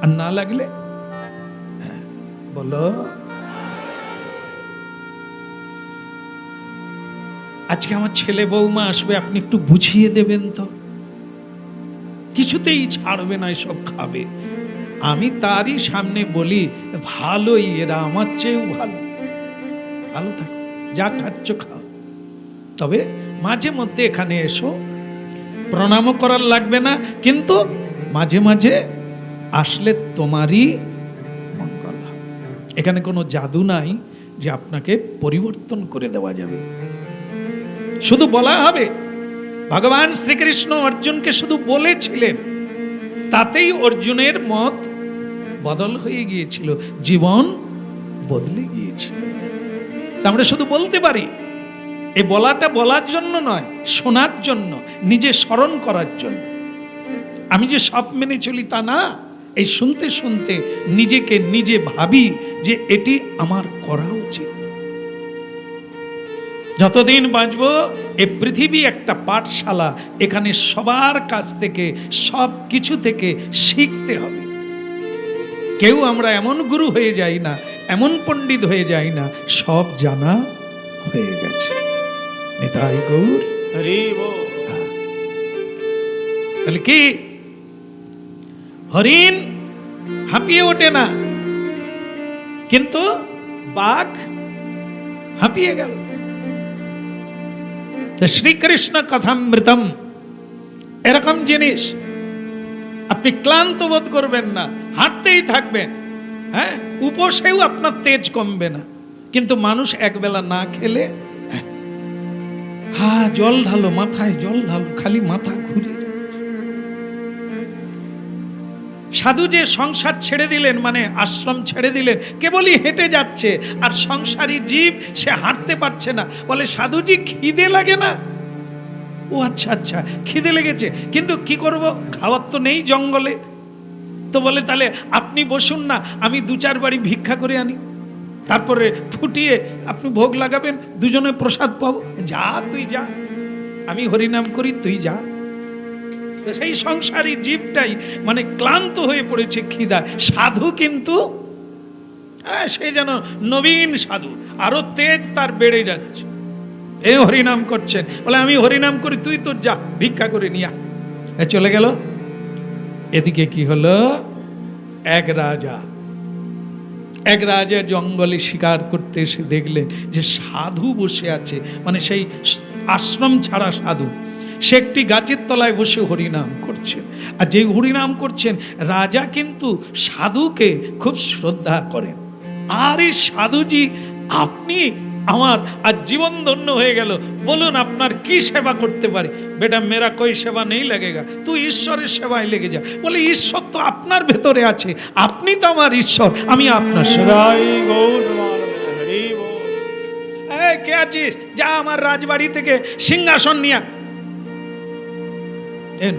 আর না লাগলে বলো। আজকে আমার ছেলে বৌমা আসবে, আপনি একটু বুঝিয়ে দেবেন তো, কিছুতেই ছাড়বে না, এসব খাবে। আমি তারই সামনে বলি, ভালোই, এরা আমার চেয়েও ভালো, ভালো থাকো, যা খাচ্ছ খাও, তবে মাঝে মধ্যে এখানে এসো, প্রণামও করার লাগবে না, কিন্তু মাঝে মাঝে আসলে তোমারই মঙ্গল হয়। এখানে কোনো জাদু নাই যে আপনাকে পরিবর্তন করে দেওয়া যাবে, শুধু বলা হবে। ভগবান শ্রীকৃষ্ণ অর্জুনকে শুধু বলেছিলেন, তাতেই অর্জুনের মত বদল হয়ে গিয়েছিল, জীবন বদলে গিয়েছিল। আমরা শুধু বলতে পারি, এই বলাটা বলার জন্য নয়, শোনার জন্য, নিজে স্মরণ করার জন্য। আমি যে সব মেনে চলি তা না, এই শুনতে শুনতে নিজেকে নিজে ভাবি যে এটি আমার করা উচিত। যতদিন বাঁচব, এই পৃথিবী একটা পাঠশালা, এখানে সবার কাছ থেকে, সব কিছু থেকে শিখতে হবে। কেউ আমরা এমন গুরু হয়ে যাই না, এমন পণ্ডিত হয়ে যাই না, সব জানা হয়ে গেছে। নিতাই গৌর হরি বল। তাহলে কি হরিণ হাঁপিয়ে ওঠে না, কিন্তু বাঘ হাঁপিয়ে গেল। শ্রীকৃষ্ণ কথামৃতম এরকম জিনিস, আপনি ক্লান্ত বোধ করবেন না, হাঁটতেই থাকবেন। হ্যাঁ, উপসেও আপনার তেজ কমবে না, কিন্তু মানুষ একবেলা না খেলে, জল ঢালো মাথায়, জল ঢালো, খালি মাথা ঘুরিয়ে। সাধু যে সংসার ছেড়ে দিলেন, মানে আশ্রম ছেড়ে দিলেন, কেবলই হেঁটে যাচ্ছে, আর সংসারী জীব সে হাঁটতে পারছে না। বলে, সাধুজি খিদে লাগে না? ও আচ্ছা আচ্ছা, খিদে লেগেছে, কিন্তু কি করব, খাওয়ার তো নেই জঙ্গলে। তো বলে, তাহলে আপনি বসুন না, আমি 2-4 বাড়ি ভিক্ষা করে আনি, তারপরে ফুটিয়ে আপনি ভোগ লাগাবেন, দুজনে প্রসাদ পাবো। যা, তুই যা, আমি হরিনাম করি, তুই যা। সেই সংসারী জীবটাই মানে ক্লান্ত হয়ে পড়েছে খিদা। সাধু কিন্তু সে যেন নবীন সাধু, আরো তেজ তার বেড়ে যাচ্ছে। এ হরিনাম করছেন, বলে আমি হরিনাম করি, তুই তো যা ভিক্ষা করে নিয়া। চলে গেল। এদিকে কি হলো, এক রাজা জঙ্গলে শিকার করতে এসে দেখলেন যে সাধু বসে আছে, মানে সেই আশ্রম ছাড়া সাধু, সে একটি গাছের তলায় বসে হরিনাম করছেন। আর যে হরিনাম করছেন, রাজা কিন্তু সাধুকে খুব শ্রদ্ধা করেন। আরে সাধুজি, আপনি আমার আজ জীবন ধন্য হয়ে গেল, বলুন আপনার কি সেবা করতে পারি? বেটা, মেরা কোই সেবা নেই লাগেগা, তুই ঈশ্বরের সেবায় লেগে যা। বলে, ঈশ্বর তো আপনার ভেতরে আছে, আপনি তো আমার ঈশ্বর, আমি আপনার সদাই গৌর হরি বল। কে আছিস, যা আমার রাজবাড়ি থেকে সিংহাসন নিয়া।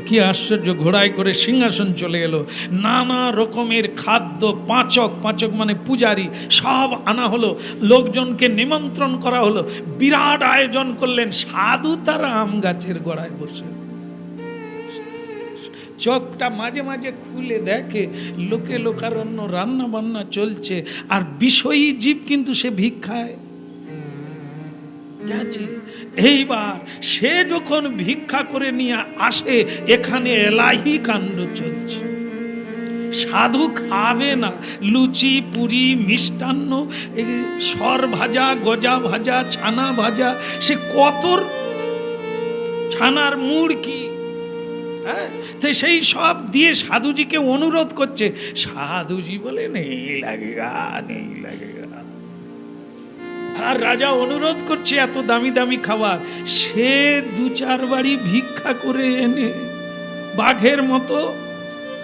কি আশ্চর্য, ঘোড়ায় করে সিংহাসন চলে এলো, নানা রকমের খাদ্য, পাচক মানে পূজারি, সব আনা হলো, লোকজনকে নিমন্ত্রণ করা হলো, বিরাট আয়োজন করলেন। সাধু তার আম গাছের গোড়ায় বসে চোখটা মাঝে মাঝে খুলে দেখে, লোকে লোকারণ্য, রান্না বান্না চলছে, আর বিষয়ী জীব কিন্তু সে ভিক্ষায় যাচ্ছে। এইবার সে যখন ভিক্ষা করে নিয়ে আসে, এখানে এলাহি কাণ্ড চলছে। সাধু খাবে না, লুচি পুরি মিষ্টান্ন, সর ভাজা, গজা ভাজা, ছানা ভাজা, সে কতর ছানার মুড়কি, সেই সব দিয়ে সাধুজিকে অনুরোধ করছে। সাধুজি বলে, নেই লাগেগা, নেই লাগেগা। আর রাজা অনুরোধ করছে এত দামি দামি খাবার, সে 2-4 বাড়ি ভিক্ষা করে এনে বাঘের মতো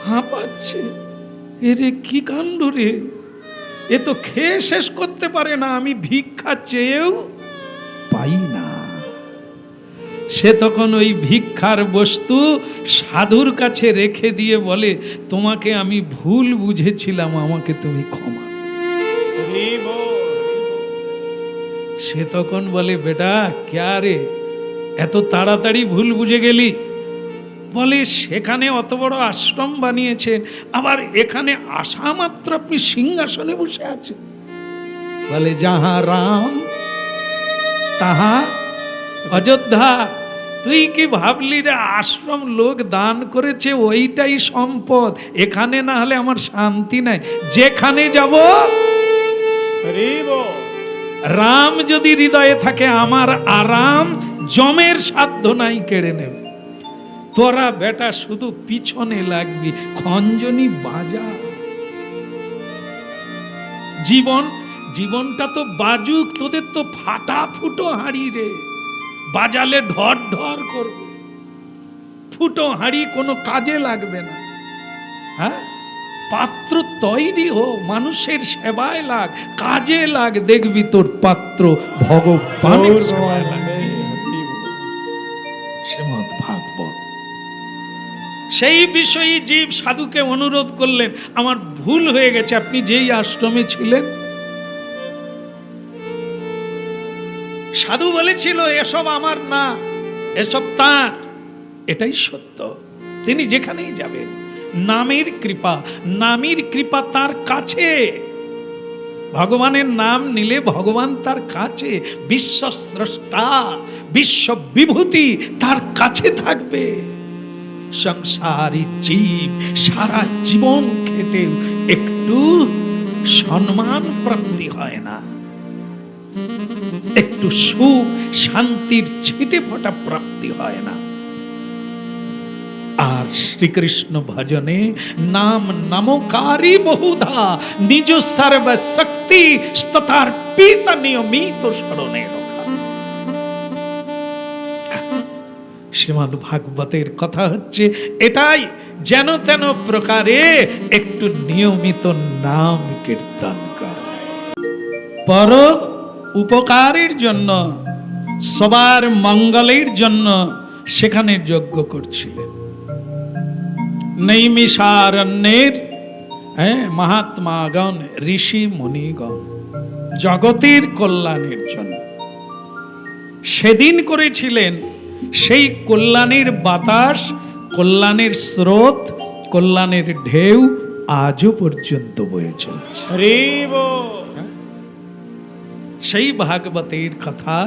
হাঁপাচ্ছে। এরে কি কাণ্ড রে, এ তো খেয়ে শেষ করতে পারে না, আমি ভিক্ষা চেয়েও পাই না। সে তখন ওই ভিক্ষার বস্তু সাধুর কাছে রেখে দিয়ে বলে, তোমাকে আমি ভুল বুঝেছিলাম, আমাকে তুমি ক্ষমা। हरि बोल সে তখন বলে, বেটা ক্যা রে, এত তাড়াতাড়ি ভুল বুঝে গেলি? বলে, সেখানে অত বড় আশ্রম বানিয়েছেন, আবার এখানে আসা মাত্র আপনি সিংহাসনে বসে আছেন। বলে, যাহা রাম তাহা অযোধ্যা। তুই কি ভাবলি রে আশ্রম লোক দান করেছে ওইটাই সম্পদ, এখানে না হলে আমার শান্তি নাই। যেখানে যাব हरि बोल রাম যদি হৃদয়ে থাকে, আমার আরাম জমের সাধ্য নাই কেড়ে নেবে। তোরা বেটা শুধু পিছনে লাগবি, খঞ্জনি বাজা। জীবনটা তো বাজুক, তোদের তো ফাটা ফুটো হাঁড়ি রে, বাজালে ঢর ঢর করবে। ফুটো হাঁড়ি কোনো কাজে লাগবে না। হ্যাঁ, পাত্র তৈরি হো, মানুষের সেবায় লাগ, কাজে লাগ, দেখবি তোর পাত্র ভগবানের সেবায় লাগে। শ্রীমদ্ ভাগবত। সেই বিষয়ে জীব সাধুকে অনুরোধ করলেন, আমার ভুল হয়ে গেছে, আপনি যেই আশ্রমে ছিলেন। সাধু বলেছিল, এসব আমার না, এসব তার। এটাই সত্য। তিনি যেখানেই যাবেন, নামের কৃপা তার কাছে। ভগবানের নাম নিলে ভগবান তার কাছে, বিশ্ব স্রষ্টা, বিশ্ব বিভূতি তার কাছে থাকবে। সংসারী জীব সারা জীবন খেটে একটু সম্মান প্রাপ্তি হয় না, একটু সুখ শান্তির ছিটে ফোঁটা প্রাপ্তি হয় না। আর শ্রীকৃষ্ণ ভজনে নাম নামকারী বহুধা, নিজ সর্ব শক্তি স্ততার পিতা নিয়মিত স্মরণে রক্ষা। শ্রীমদ্ ভাগবতের কথা হচ্ছে এটাই, যেন তেন প্রকারে একটু নিয়মিত নাম কীর্তন কর, পর উপকারের জন্য, সবার মঙ্গলের জন্য সেখানে যজ্ঞ করছিলেন। নৈমিষারণ্যের মহাত্মাগণ, ঋষি মুনিগণ জগতের কল্যাণের জন্য সেদিন করেছিলেন। সেই কল্যাণের বাতাস, কল্যাণের স্রোত, কল্যাণের ঢেউ আজও পর্যন্ত বয়ে চলছে। हरि बोल সেই ভাগবতের কথা,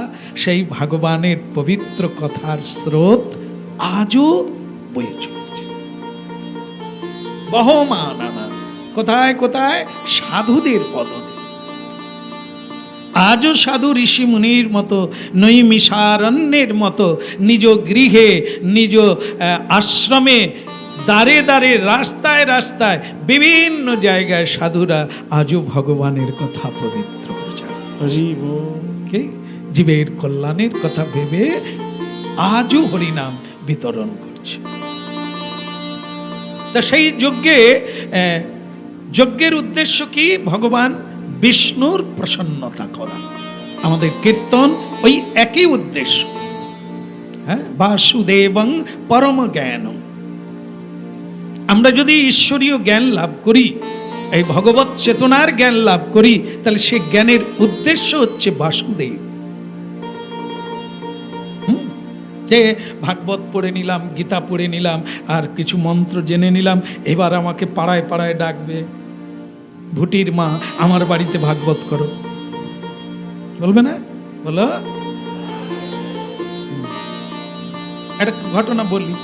সেই ভগবানের পবিত্র কথার স্রোত আজও বয়ে চলছে। বহমানানা, কোথায় কোথায় সাধুদের পদে। আজও সাধু ঋষি মুনির মতো, নৈমিষারণ্যের মতো নিজ গৃহে, নিজ আশ্রমে, দাঁড়ে দাঁড়ে, রাস্তায় রাস্তায়, বিভিন্ন জায়গায় সাধুরা আজও ভগবানের কথা পবিত্র প্রচার, हरि बोल কে জীবের কল্যাণের কথা ভেবে আজও হরিনাম বিতরণ করছে। তা সেই যজ্ঞের উদ্দেশ্য কি? ভগবান বিষ্ণুর প্রসন্নতা করা। আমাদের কীর্তন ওই একই উদ্দেশ্য। হ্যাঁ, বাসুদেবং পরম জ্ঞানম। আমরা যদি ঈশ্বরীয় জ্ঞান লাভ করি, এই ভগবত চেতনার জ্ঞান লাভ করি, তাহলে সে জ্ঞানের উদ্দেশ্য হচ্ছে বাসুদেব। যে ভাগবত পড়ে নিলাম, গীতা পড়ে নিলাম, আর কিছু মন্ত্র জেনে নিলাম, এবার আমাকে পাড়ায় পাড়ায় ডাকবে, ভুটির মা আমার বাড়িতে ভাগবত করো, বলবে না? বলো। একটা ঘটনা বলি।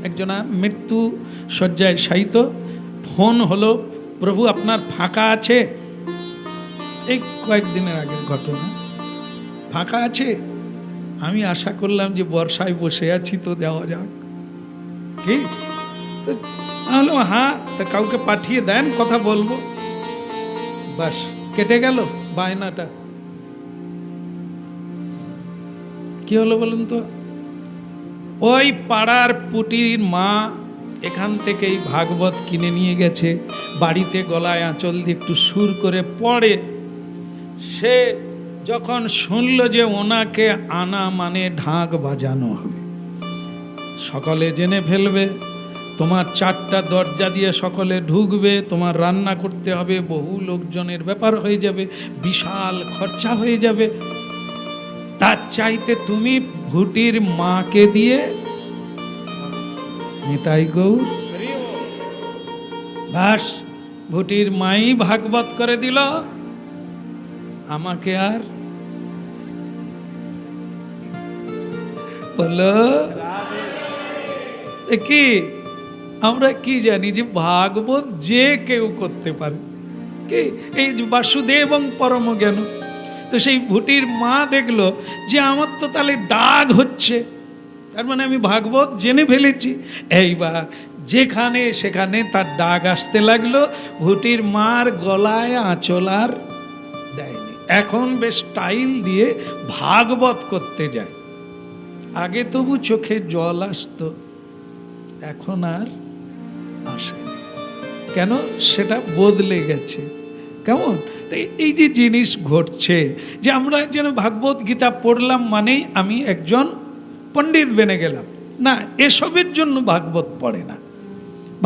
একজনা মৃত্যু শয্যায় শায়িত, ফোন হলো, প্রভু আপনার ফাঁকা আছে? এই কয়েকদিনের আগের ঘটনা। ফাঁকা আছে? আমি আশা করলাম যে বর্ষায় বসে আছি তো দেওয়া যাক, কি হলো? হ্যাঁ, তা কাউকে পাঠিয়ে দেন, কথা বলবো। বাস, কেটে গেল বায়নাটা। কি হলো বলুন তো? ওই পাড়ার পুটির মা এখান থেকেই ভাগবত কিনে নিয়ে গেছে, বাড়িতে গলায় আঁচল দিয়ে একটু সুর করে পড়ে। সে যখন শুনল যে ওনাকে আনা মানে ঢাক বাজানো হবে, সকলে জেনে ফেলবে, তোমার 4টা দরজা দিয়ে সকলে ঢুকবে, তোমার রান্না করতে হবে, বহু লোকজনের ব্যাপার হয়ে যাবে, বিশাল খরচা হয়ে যাবে। তার চাইতে তুমি ভুটির মাকে দিয়ে, নিতাই গৌর, হরি বল। বাস ভুটির মাই ভাগবত করে দিল, আমাকে আর বলো কি, আমরা কি জানি যে ভাগবত যে কেউ করতে পারে, কি এই যে বাসুদেব এবং পরম জ্ঞান। তো সেই ভুটির মা দেখলো যে আমার তো তাহলে ডাক হচ্ছে, তার মানে আমি ভাগবত জেনে ফেলেছি। এইবার যেখানে সেখানে তার ডাক আসতে লাগলো। ভুটির মার গলায় আঁচল আর দেয়নি, এখন বেশ স্টাইল দিয়ে ভাগবত করতে যায়। আগে তবু চোখে জল আসতো, এখন আর আসেনি। কেন? সেটা বদলে গেছে। কেমন? এই যে জিনিস ঘটছে, যে আমরা যেন ভাগবত গীতা পড়লাম মানেই আমি একজন পণ্ডিত বেনে গেলাম, না, এসবের জন্য ভাগবত পড়ে না।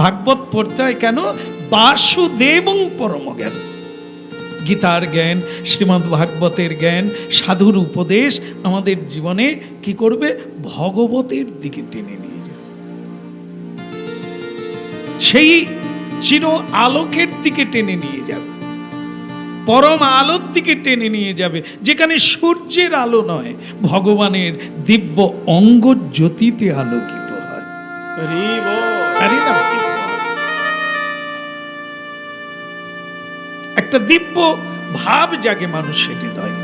ভাগবত পড়তে হয় কেন? বাসুদেব পরম জ্ঞান, গীতার জ্ঞান, শ্রীমদ্ ভাগবতের জ্ঞান, সাধুর উপদেশ আমাদের জীবনে কি করবে? ভগবতের দিকে টেনে নিয়ে যাবে, সেই চির আলোকের দিকে টেনে নিয়ে যাবে, পরম আলোর দিকে টেনে নিয়ে যাবে, যেখানে সূর্যের আলো নয়, ভগবানের দিব্য অঙ্গ জ্যোতিতে আলোকিত হয়। হরি বল। তারই নাম দিব্য। একটা দিব্য ভাব জাগে মানুষের হৃদয়ে,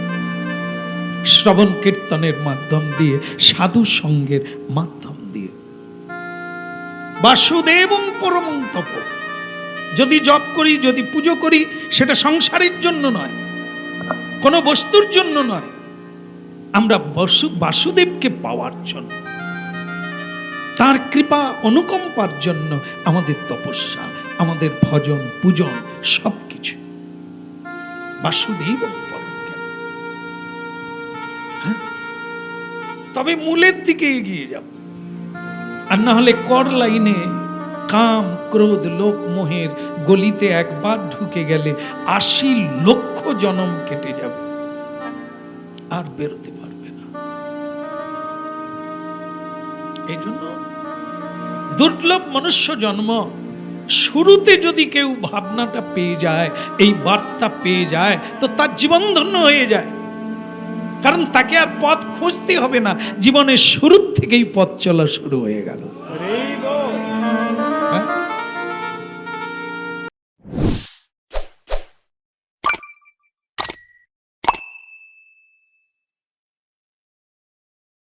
শ্রবণ কীর্তনের মাধ্যম দিয়ে, সাধু সঙ্গের মাধ্যম দিয়ে। বাসুদেব পরম তপ, যদি জপ করি, যদি পুজো করি, সেটা সংসারের জন্য নয়, কোনো বস্তুর জন্য নয়, আমরা বাসুদেবকে পাওয়ার জন্য, তার কৃপা অনুকম্পার জন্য আমাদের তপস্যা, আমাদের ভজন পূজন সবকিছু বাসুদেব পরম জ্ঞান। হ্যাঁ? তবে মূলের দিকে এগিয়ে যাব, আর না হলে কর লাইনে কাম ক্রোধ লোভ মোহের গলিতে একবার ঢুকে গেলে 80 লক্ষ জনম কেটে যাবে, আর বেরোতে পারবে না। এই জন্য দুর্লভ মনুষ্য জন্ম। শুরুতে যদি কেউ ভাবনাটা পেয়ে যায়, এই বার্তা পেয়ে যায়, তো তার জীবন ধন্য হয়ে যায়। কারণ তাকে আর পথ খুঁজতে হবে না, জীবনের শুরুর থেকেই পথ চলা শুরু হয়ে গেল। হরি